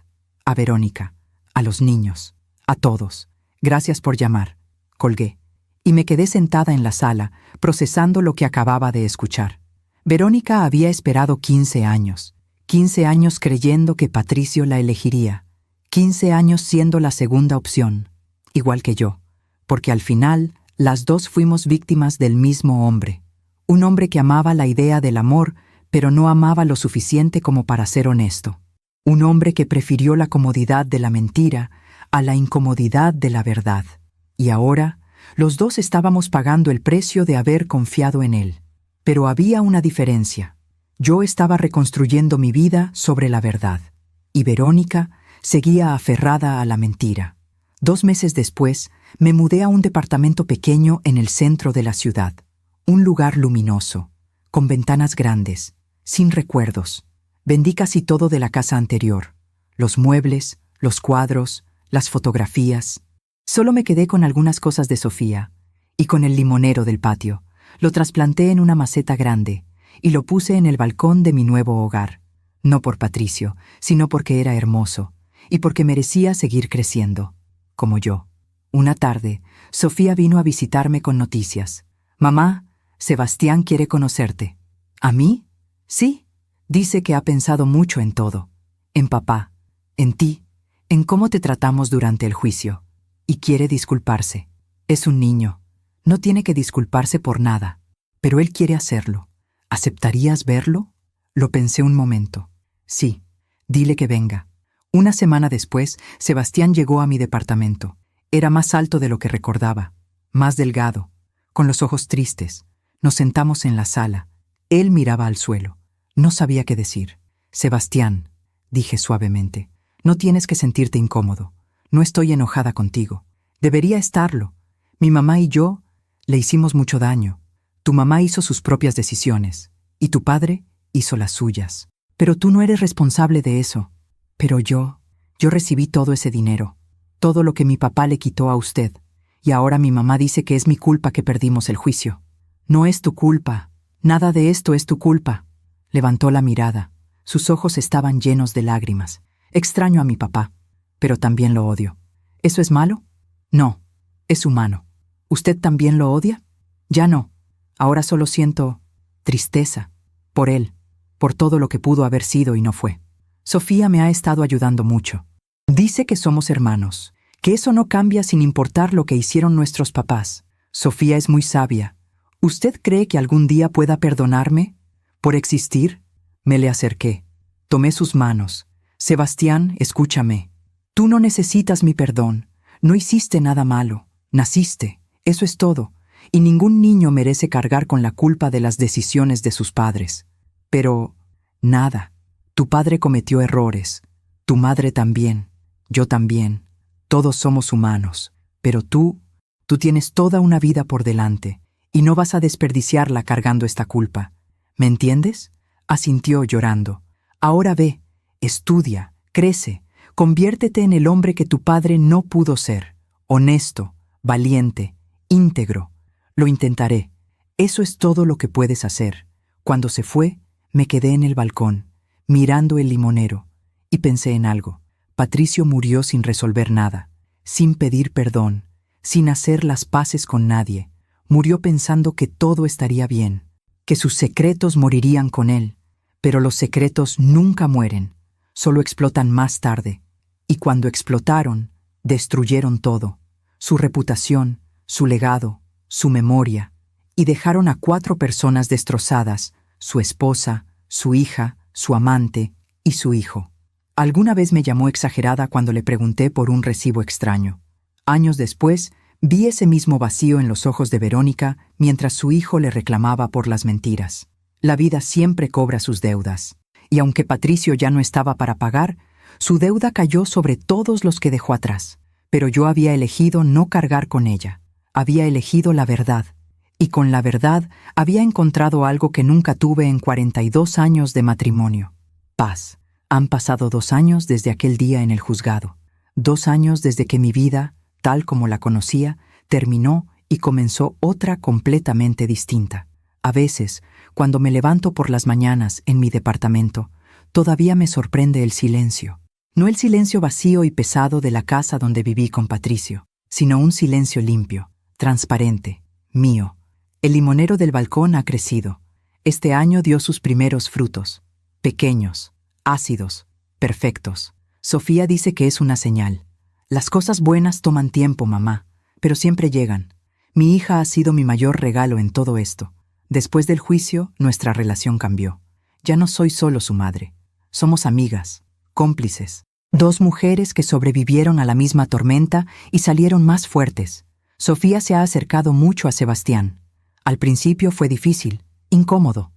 A Verónica, a los niños, a todos. Gracias por llamar. Colgué. Y me quedé sentada en la sala, procesando lo que acababa de escuchar. Verónica había esperado 15 años. 15 años creyendo que Patricio la elegiría. 15 años siendo la segunda opción, igual que yo, porque al final las dos fuimos víctimas del mismo hombre. Un hombre que amaba la idea del amor, pero no amaba lo suficiente como para ser honesto. Un hombre que prefirió la comodidad de la mentira a la incomodidad de la verdad. Y ahora, los dos estábamos pagando el precio de haber confiado en él. Pero había una diferencia. Yo estaba reconstruyendo mi vida sobre la verdad, y Verónica seguía aferrada a la mentira. 2 meses después, me mudé a un departamento pequeño en el centro de la ciudad. Un lugar luminoso, con ventanas grandes, sin recuerdos. Vendí casi todo de la casa anterior. Los muebles, los cuadros, las fotografías. Solo me quedé con algunas cosas de Sofía, y con el limonero del patio. Lo trasplanté en una maceta grande, y lo puse en el balcón de mi nuevo hogar. No por Patricio, sino porque era hermoso, y porque merecía seguir creciendo, como yo. Una tarde, Sofía vino a visitarme con noticias. «Mamá, Sebastián quiere conocerte». «¿A mí?» «Sí. Dice que ha pensado mucho en todo. En papá, en ti, en cómo te tratamos durante el juicio. Y quiere disculparse. Es un niño. No tiene que disculparse por nada. Pero él quiere hacerlo. ¿Aceptarías verlo?» Lo pensé un momento. «Sí. Dile que venga». Una semana después, Sebastián llegó a mi departamento. Era más alto de lo que recordaba, más delgado, con los ojos tristes. Nos sentamos en la sala. Él miraba al suelo. No sabía qué decir. «Sebastián», dije suavemente, «no tienes que sentirte incómodo. No estoy enojada contigo. Debería estarlo. Mi mamá y yo le hicimos mucho daño. Tu mamá hizo sus propias decisiones, y tu padre hizo las suyas. Pero tú no eres responsable de eso. Pero yo recibí todo ese dinero, todo lo que mi papá le quitó a usted, y ahora mi mamá dice que es mi culpa que perdimos el juicio». «No es tu culpa. Nada de esto es tu culpa». Levantó la mirada. Sus ojos estaban llenos de lágrimas. «Extraño a mi papá, pero también lo odio». «¿Eso es malo?» «No, es humano». «¿Usted también lo odia?» «Ya no. Ahora solo siento tristeza. Por él, por todo lo que pudo haber sido y no fue. Sofía me ha estado ayudando mucho. Dice que somos hermanos, que eso no cambia sin importar lo que hicieron nuestros papás. Sofía es muy sabia. ¿Usted cree que algún día pueda perdonarme por existir?» Me le acerqué. Tomé sus manos. «Sebastián, escúchame. Tú no necesitas mi perdón. No hiciste nada malo. Naciste. Eso es todo. Y ningún niño merece cargar con la culpa de las decisiones de sus padres. Pero nada. Tu padre cometió errores. Tu madre también. Yo también. Todos somos humanos. Pero tú tienes toda una vida por delante. Y no vas a desperdiciarla cargando esta culpa. ¿Me entiendes?», asintió llorando. «Ahora ve, estudia, crece, conviértete en el hombre que tu padre no pudo ser. Honesto, valiente, íntegro. Lo intentaré. Eso es todo lo que puedes hacer». Cuando se fue, me quedé en el balcón, mirando el limonero, y pensé en algo. Patricio murió sin resolver nada, sin pedir perdón, sin hacer las paces con nadie. Murió pensando que todo estaría bien, que sus secretos morirían con él. Pero los secretos nunca mueren, solo explotan más tarde. Y cuando explotaron, destruyeron todo: su reputación, su legado, su memoria, y dejaron a 4 personas destrozadas: su esposa, su hija, su amante y su hijo. Alguna vez me llamó exagerada cuando le pregunté por un recibo extraño. Años después, vi ese mismo vacío en los ojos de Verónica mientras su hijo le reclamaba por las mentiras. La vida siempre cobra sus deudas, y aunque Patricio ya no estaba para pagar, su deuda cayó sobre todos los que dejó atrás. Pero yo había elegido no cargar con ella. Había elegido la verdad, y con la verdad había encontrado algo que nunca tuve en 42 años de matrimonio: paz. Han pasado 2 años desde aquel día en el juzgado. 2 años desde que mi vida, tal como la conocía, terminó y comenzó otra completamente distinta. A veces, cuando me levanto por las mañanas en mi departamento, todavía me sorprende el silencio. No el silencio vacío y pesado de la casa donde viví con Patricio, sino un silencio limpio, transparente, mío. El limonero del balcón ha crecido. Este año dio sus primeros frutos, pequeños, ácidos, perfectos. Sofía dice que es una señal. Las cosas buenas toman tiempo, mamá, pero siempre llegan. Mi hija ha sido mi mayor regalo en todo esto. Después del juicio, nuestra relación cambió. Ya no soy solo su madre. Somos amigas, cómplices. Dos mujeres que sobrevivieron a la misma tormenta y salieron más fuertes. Sofía se ha acercado mucho a Sebastián. Al principio fue difícil, incómodo.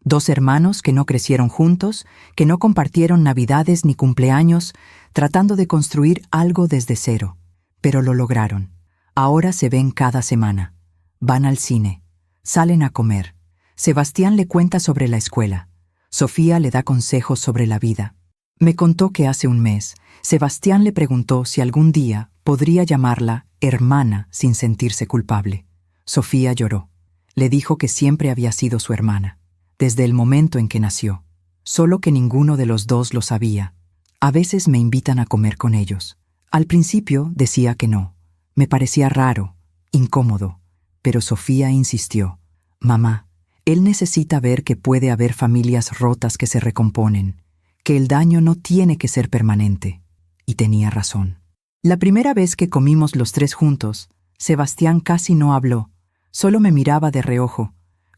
Dos hermanos que no crecieron juntos, que no compartieron navidades ni cumpleaños, tratando de construir algo desde cero. Pero lo lograron. Ahora se ven cada semana. Van al cine. Salen a comer. Sebastián le cuenta sobre la escuela. Sofía le da consejos sobre la vida. Me contó que hace un mes, Sebastián le preguntó si algún día podría llamarla hermana sin sentirse culpable. Sofía lloró. Le dijo que siempre había sido su hermana, desde el momento en que nació, solo que ninguno de los dos lo sabía. A veces me invitan a comer con ellos. Al principio decía que no. Me parecía raro, incómodo, pero Sofía insistió. Mamá, él necesita ver que puede haber familias rotas que se recomponen, que el daño no tiene que ser permanente. Y tenía razón. La primera vez que comimos los tres juntos, Sebastián casi no habló, solo me miraba de reojo,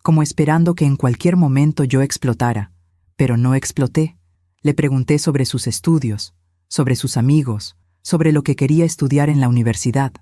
como esperando que en cualquier momento yo explotara, pero no exploté. Le pregunté sobre sus estudios, sobre sus amigos, sobre lo que quería estudiar en la universidad.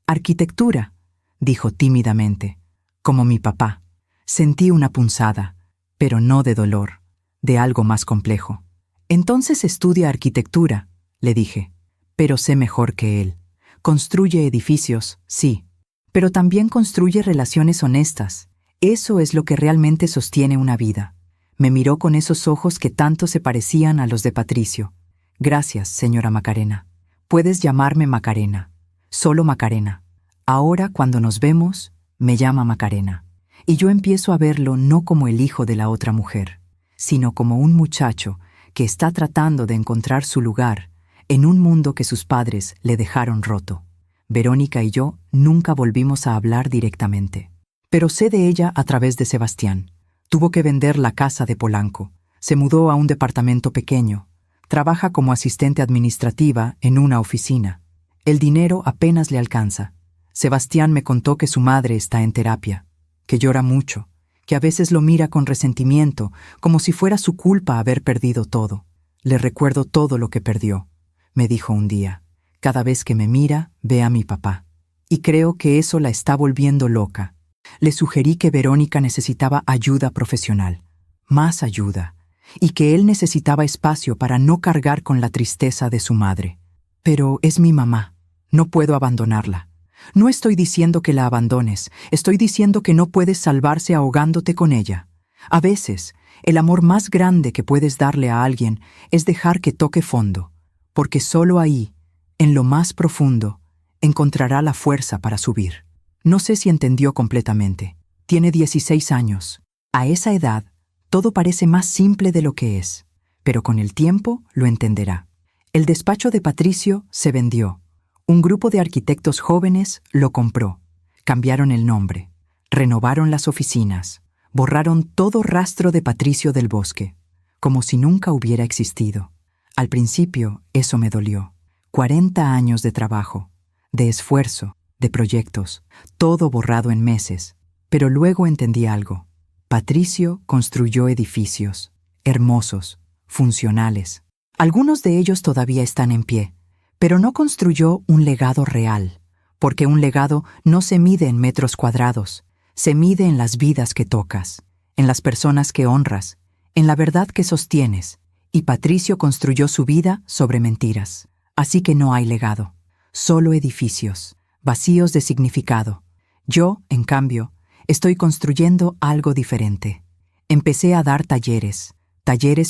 Arquitectura, dijo tímidamente, como mi papá. Sentí una punzada, pero no de dolor, de algo más complejo. Entonces estudia arquitectura, le dije, pero sé mejor que él. Construye edificios, sí, pero también construye relaciones honestas. Eso es lo que realmente sostiene una vida. Me miró con esos ojos que tanto se parecían a los de Patricio. Gracias, señora Macarena. Puedes llamarme Macarena. Solo Macarena. Ahora, cuando nos vemos, me llama Macarena. Y yo empiezo a verlo no como el hijo de la otra mujer, sino como un muchacho que está tratando de encontrar su lugar en un mundo que sus padres le dejaron roto. Verónica y yo nunca volvimos a hablar directamente. Pero sé de ella a través de Sebastián. Tuvo que vender la casa de Polanco. Se mudó a un departamento pequeño. Trabaja como asistente administrativa en una oficina. El dinero apenas le alcanza. Sebastián me contó que su madre está en terapia, que llora mucho, que a veces lo mira con resentimiento, como si fuera su culpa haber perdido todo. Le recuerdo todo lo que perdió, me dijo un día. Cada vez que me mira, ve a mi papá. Y creo que eso la está volviendo loca. Le sugerí que Verónica necesitaba ayuda profesional, más ayuda, y que él necesitaba espacio para no cargar con la tristeza de su madre. Pero es mi mamá, no puedo abandonarla. No estoy diciendo que la abandones, estoy diciendo que no puedes salvarse ahogándote con ella. A veces, el amor más grande que puedes darle a alguien es dejar que toque fondo, porque solo ahí, en lo más profundo, encontrará la fuerza para subir. No sé si entendió completamente. Tiene 16 años. A esa edad, todo parece más simple de lo que es, pero con el tiempo lo entenderá. El despacho de Patricio se vendió. Un grupo de arquitectos jóvenes lo compró. Cambiaron el nombre, renovaron las oficinas, borraron todo rastro de Patricio del Bosque, como si nunca hubiera existido. Al principio, eso me dolió. 40 años de trabajo, de esfuerzo, de proyectos, todo borrado en meses. Pero luego entendí algo. Patricio construyó edificios, hermosos, funcionales. Algunos de ellos todavía están en pie, pero no construyó un legado real, porque un legado no se mide en metros cuadrados, se mide en las vidas que tocas, en las personas que honras, en la verdad que sostienes, y Patricio construyó su vida sobre mentiras. Así que no hay legado, solo edificios, vacíos de significado. Yo, en cambio, estoy construyendo algo diferente. Empecé a dar talleres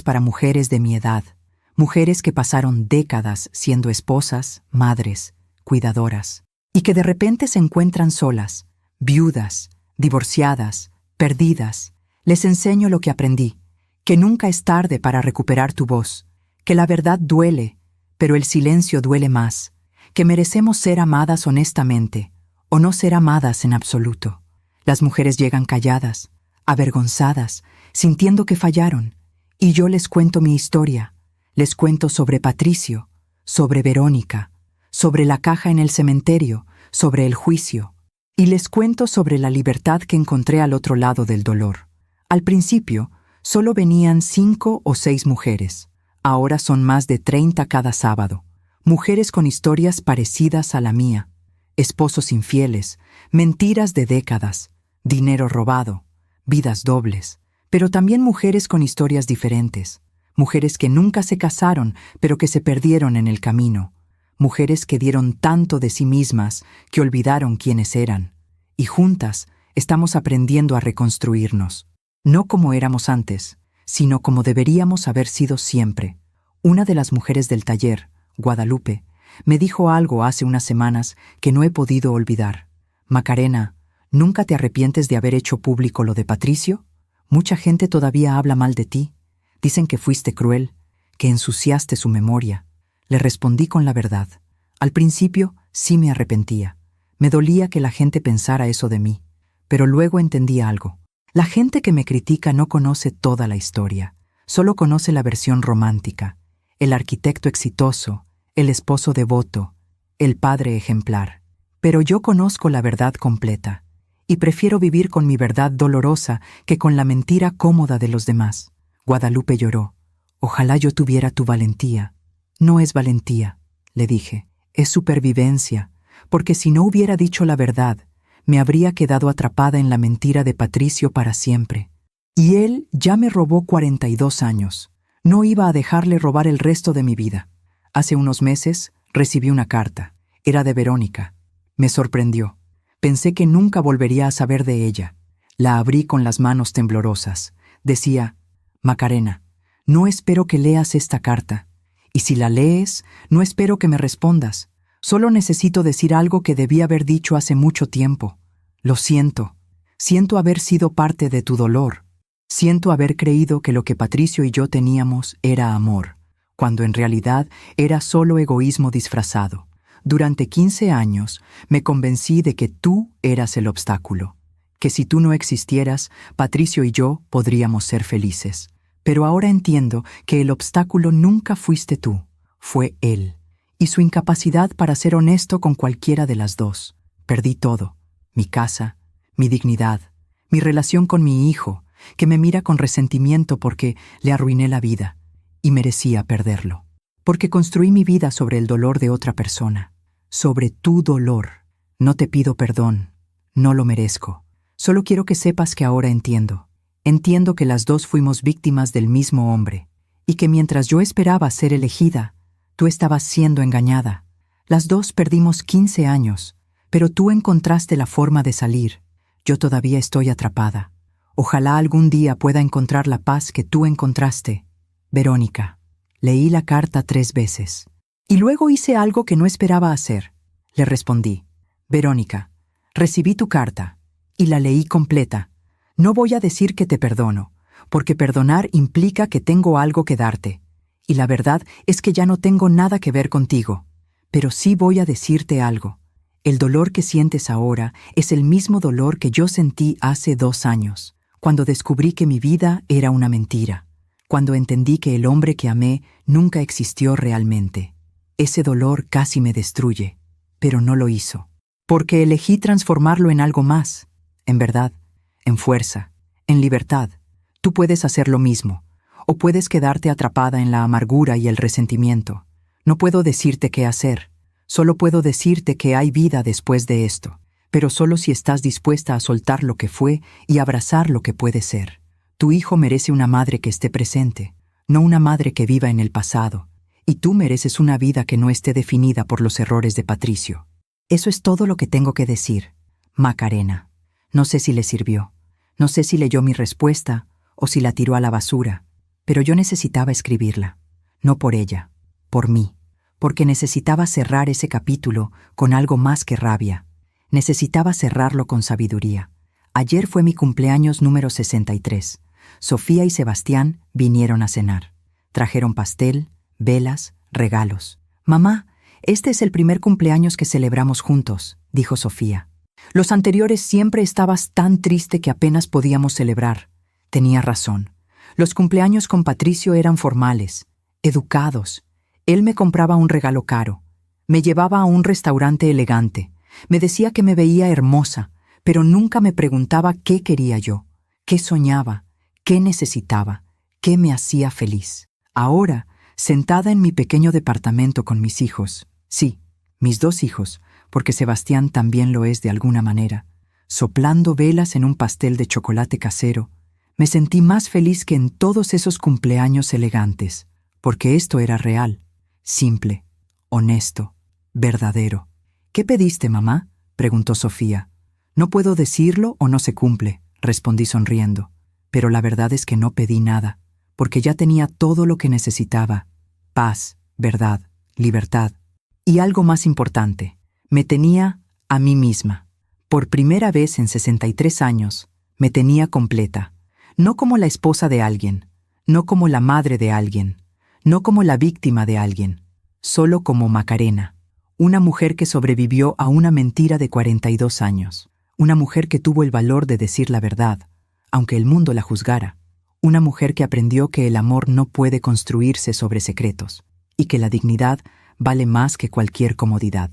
para mujeres de mi edad, mujeres que pasaron décadas siendo esposas, madres, cuidadoras, y que de repente se encuentran solas, viudas, divorciadas, perdidas. Les enseño lo que aprendí, que nunca es tarde para recuperar tu voz, que la verdad duele, pero el silencio duele más, que merecemos ser amadas honestamente, o no ser amadas en absoluto. Las mujeres llegan calladas, avergonzadas, sintiendo que fallaron, y yo les cuento mi historia, les cuento sobre Patricio, sobre Verónica, sobre la caja en el cementerio, sobre el juicio. Y les cuento sobre la libertad que encontré al otro lado del dolor. Al principio, solo venían 5 o 6 mujeres. Ahora son más de 30 cada sábado. Mujeres con historias parecidas a la mía. Esposos infieles, mentiras de décadas, dinero robado, vidas dobles. Pero también mujeres con historias diferentes. Mujeres que nunca se casaron, pero que se perdieron en el camino. Mujeres que dieron tanto de sí mismas que olvidaron quiénes eran. Y juntas estamos aprendiendo a reconstruirnos. No como éramos antes, sino como deberíamos haber sido siempre. Una de las mujeres del taller, Guadalupe, me dijo algo hace unas semanas que no he podido olvidar. Macarena, ¿nunca te arrepientes de haber hecho público lo de Patricio? Mucha gente todavía habla mal de ti. Dicen que fuiste cruel, que ensuciaste su memoria. Le respondí con la verdad. Al principio sí me arrepentía. Me dolía que la gente pensara eso de mí. Pero luego entendí algo. La gente que me critica no conoce toda la historia. Solo conoce la versión romántica. El arquitecto exitoso, el esposo devoto, el padre ejemplar. Pero yo conozco la verdad completa. Y prefiero vivir con mi verdad dolorosa que con la mentira cómoda de los demás. Guadalupe lloró. Ojalá yo tuviera tu valentía. No es valentía, le dije. Es supervivencia, porque si no hubiera dicho la verdad, me habría quedado atrapada en la mentira de Patricio para siempre. Y él ya me robó 42 años. No iba a dejarle robar el resto de mi vida. Hace unos meses recibí una carta. Era de Verónica. Me sorprendió. Pensé que nunca volvería a saber de ella. La abrí con las manos temblorosas. Decía: Macarena, no espero que leas esta carta. Y si la lees, no espero que me respondas. Solo necesito decir algo que debí haber dicho hace mucho tiempo. Lo siento. Siento haber sido parte de tu dolor. Siento haber creído que lo que Patricio y yo teníamos era amor, cuando en realidad era solo egoísmo disfrazado. Durante 15 años me convencí de que tú eras el obstáculo, que si tú no existieras, Patricio y yo podríamos ser felices. Pero ahora entiendo que el obstáculo nunca fuiste tú, fue él, y su incapacidad para ser honesto con cualquiera de las dos. Perdí todo, mi casa, mi dignidad, mi relación con mi hijo, que me mira con resentimiento porque le arruiné la vida, y merecía perderlo. Porque construí mi vida sobre el dolor de otra persona, sobre tu dolor. No te pido perdón, no lo merezco. Solo quiero que sepas que ahora entiendo. Entiendo que las dos fuimos víctimas del mismo hombre, y que mientras yo esperaba ser elegida, tú estabas siendo engañada. Las dos perdimos 15 años, pero tú encontraste la forma de salir. Yo todavía estoy atrapada. Ojalá algún día pueda encontrar la paz que tú encontraste. Verónica. Leí la carta 3 veces. Y luego hice algo que no esperaba hacer. Le respondí: Verónica, recibí tu carta, y la leí completa. No voy a decir que te perdono, porque perdonar implica que tengo algo que darte. Y la verdad es que ya no tengo nada que ver contigo. Pero sí voy a decirte algo. El dolor que sientes ahora es el mismo dolor que yo sentí hace 2 años, cuando descubrí que mi vida era una mentira, cuando entendí que el hombre que amé nunca existió realmente. Ese dolor casi me destruye, pero no lo hizo, porque elegí transformarlo en algo más, en verdad, en fuerza, en libertad. Tú puedes hacer lo mismo, o puedes quedarte atrapada en la amargura y el resentimiento. No puedo decirte qué hacer, solo puedo decirte que hay vida después de esto, pero solo si estás dispuesta a soltar lo que fue y abrazar lo que puede ser. Tu hijo merece una madre que esté presente, no una madre que viva en el pasado, y tú mereces una vida que no esté definida por los errores de Patricio. Eso es todo lo que tengo que decir, Macarena. No sé si le sirvió, no sé si leyó mi respuesta o si la tiró a la basura, pero yo necesitaba escribirla, no por ella, por mí, porque necesitaba cerrar ese capítulo con algo más que rabia. Necesitaba cerrarlo con sabiduría. Ayer fue mi cumpleaños número 63. Sofía y Sebastián vinieron a cenar. Trajeron pastel, velas, regalos. «Mamá, este es el primer cumpleaños que celebramos juntos», dijo Sofía. «Los anteriores siempre estabas tan triste que apenas podíamos celebrar». Tenía razón. Los cumpleaños con Patricio eran formales, educados. Él me compraba un regalo caro, me llevaba a un restaurante elegante, me decía que me veía hermosa, pero nunca me preguntaba qué quería yo, qué soñaba, qué necesitaba, qué me hacía feliz. Ahora, sentada en mi pequeño departamento con mis hijos, sí, mis 2 hijos, porque Sebastián también lo es de alguna manera, soplando velas en un pastel de chocolate casero, me sentí más feliz que en todos esos cumpleaños elegantes, porque esto era real, simple, honesto, verdadero. ¿Qué pediste, mamá?, preguntó Sofía. No puedo decirlo o no se cumple, respondí sonriendo, pero la verdad es que no pedí nada, porque ya tenía todo lo que necesitaba: paz, verdad, libertad. Y algo más importante, me tenía a mí misma. Por primera vez en 63 años, me tenía completa, no como la esposa de alguien, no como la madre de alguien, no como la víctima de alguien, solo como Macarena, una mujer que sobrevivió a una mentira de 42 años, una mujer que tuvo el valor de decir la verdad, aunque el mundo la juzgara, una mujer que aprendió que el amor no puede construirse sobre secretos y que la dignidad vale más que cualquier comodidad.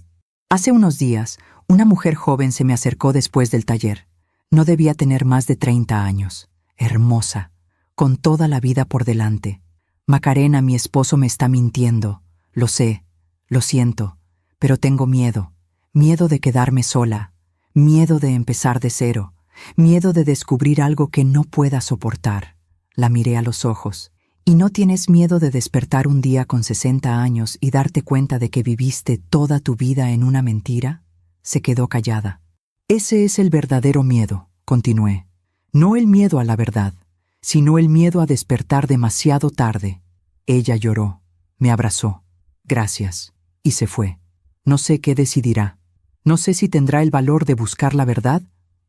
Hace unos días, una mujer joven se me acercó después del taller. No debía tener más de 30 años, hermosa, con toda la vida por delante. Macarena, mi esposo me está mintiendo, lo sé, lo siento, pero tengo miedo, miedo de quedarme sola, miedo de empezar de cero, miedo de descubrir algo que no pueda soportar. La miré a los ojos. ¿Y no tienes miedo de despertar un día con 60 años y darte cuenta de que viviste toda tu vida en una mentira? Se quedó callada. Ese es el verdadero miedo, continué. No el miedo a la verdad, sino el miedo a despertar demasiado tarde. Ella lloró, me abrazó. Gracias. Y se fue. No sé qué decidirá. No sé si tendrá el valor de buscar la verdad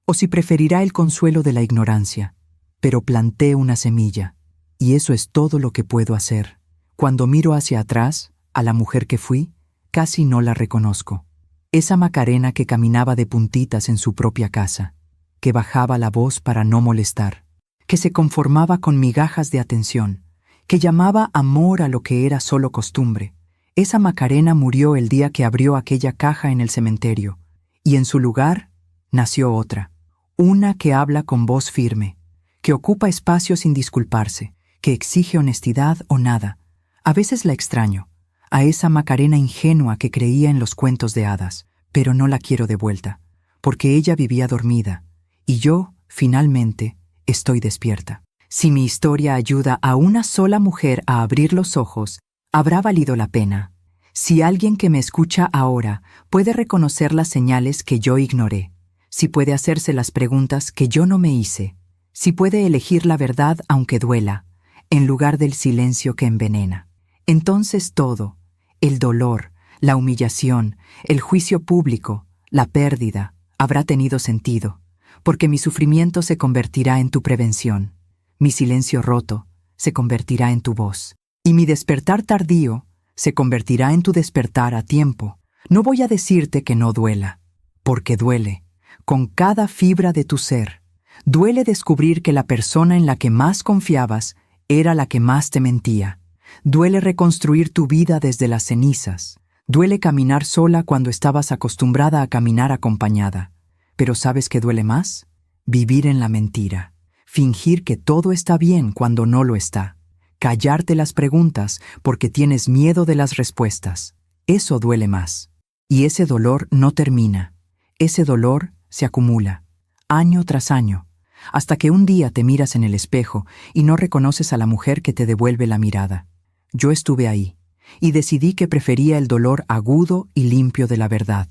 o si preferirá el consuelo de la ignorancia. Pero planté una semilla. Y eso es todo lo que puedo hacer. Cuando miro hacia atrás, a la mujer que fui, casi no la reconozco. Esa Macarena que caminaba de puntitas en su propia casa, que bajaba la voz para no molestar, que se conformaba con migajas de atención, que llamaba amor a lo que era solo costumbre. Esa Macarena murió el día que abrió aquella caja en el cementerio, y en su lugar nació otra, una que habla con voz firme, que ocupa espacio sin disculparse, que exige honestidad o nada. A veces la extraño, a esa Macarena ingenua que creía en los cuentos de hadas, pero no la quiero de vuelta, porque ella vivía dormida, y yo, finalmente, estoy despierta. Si mi historia ayuda a una sola mujer a abrir los ojos, habrá valido la pena. Si alguien que me escucha ahora puede reconocer las señales que yo ignoré, si puede hacerse las preguntas que yo no me hice, si puede elegir la verdad aunque duela, en lugar del silencio que envenena, entonces todo, el dolor, la humillación, el juicio público, la pérdida, habrá tenido sentido, porque mi sufrimiento se convertirá en tu prevención, mi silencio roto se convertirá en tu voz, y mi despertar tardío se convertirá en tu despertar a tiempo. No voy a decirte que no duela, porque duele, con cada fibra de tu ser. Duele descubrir que la persona en la que más confiabas era la que más te mentía. Duele reconstruir tu vida desde las cenizas. Duele caminar sola cuando estabas acostumbrada a caminar acompañada. Pero ¿sabes qué duele más? Vivir en la mentira. Fingir que todo está bien cuando no lo está. Callarte las preguntas porque tienes miedo de las respuestas. Eso duele más. Y ese dolor no termina. Ese dolor se acumula, año tras año, hasta que un día te miras en el espejo y no reconoces a la mujer que te devuelve la mirada. Yo estuve ahí, y decidí que prefería el dolor agudo y limpio de la verdad,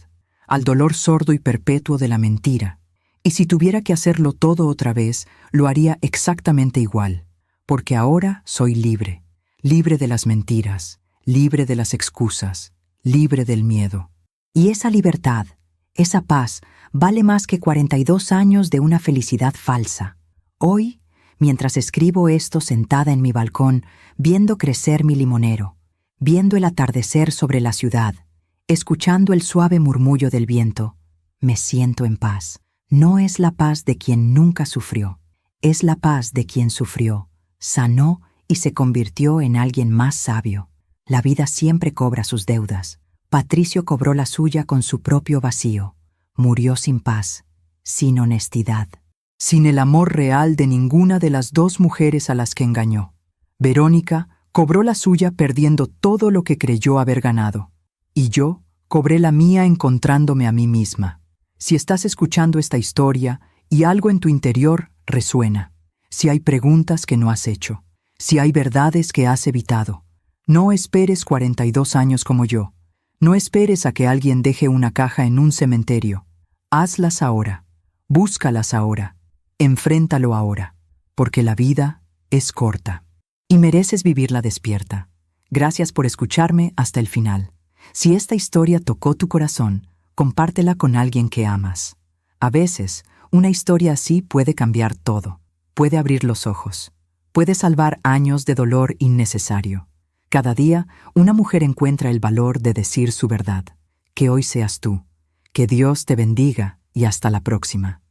al dolor sordo y perpetuo de la mentira. Y si tuviera que hacerlo todo otra vez, lo haría exactamente igual, porque ahora soy libre, libre de las mentiras, libre de las excusas, libre del miedo. Y esa libertad, esa paz, vale más que 42 años de una felicidad falsa. Hoy, mientras escribo esto sentada en mi balcón, viendo crecer mi limonero, viendo el atardecer sobre la ciudad, escuchando el suave murmullo del viento, me siento en paz. No es la paz de quien nunca sufrió, es la paz de quien sufrió, sanó y se convirtió en alguien más sabio. La vida siempre cobra sus deudas. Patricio cobró la suya con su propio vacío. Murió sin paz, sin honestidad, sin el amor real de ninguna de las dos mujeres a las que engañó. Verónica cobró la suya perdiendo todo lo que creyó haber ganado. Y yo cobré la mía encontrándome a mí misma. Si estás escuchando esta historia y algo en tu interior resuena, si hay preguntas que no has hecho, si hay verdades que has evitado, no esperes 42 años como yo. No esperes a que alguien deje una caja en un cementerio. Hazlas ahora. Búscalas ahora. Enfréntalo ahora. Porque la vida es corta. Y mereces vivirla despierta. Gracias por escucharme hasta el final. Si esta historia tocó tu corazón, compártela con alguien que amas. A veces, una historia así puede cambiar todo. Puede abrir los ojos. Puede salvar años de dolor innecesario. Cada día, una mujer encuentra el valor de decir su verdad. Que hoy seas tú. Que Dios te bendiga y hasta la próxima.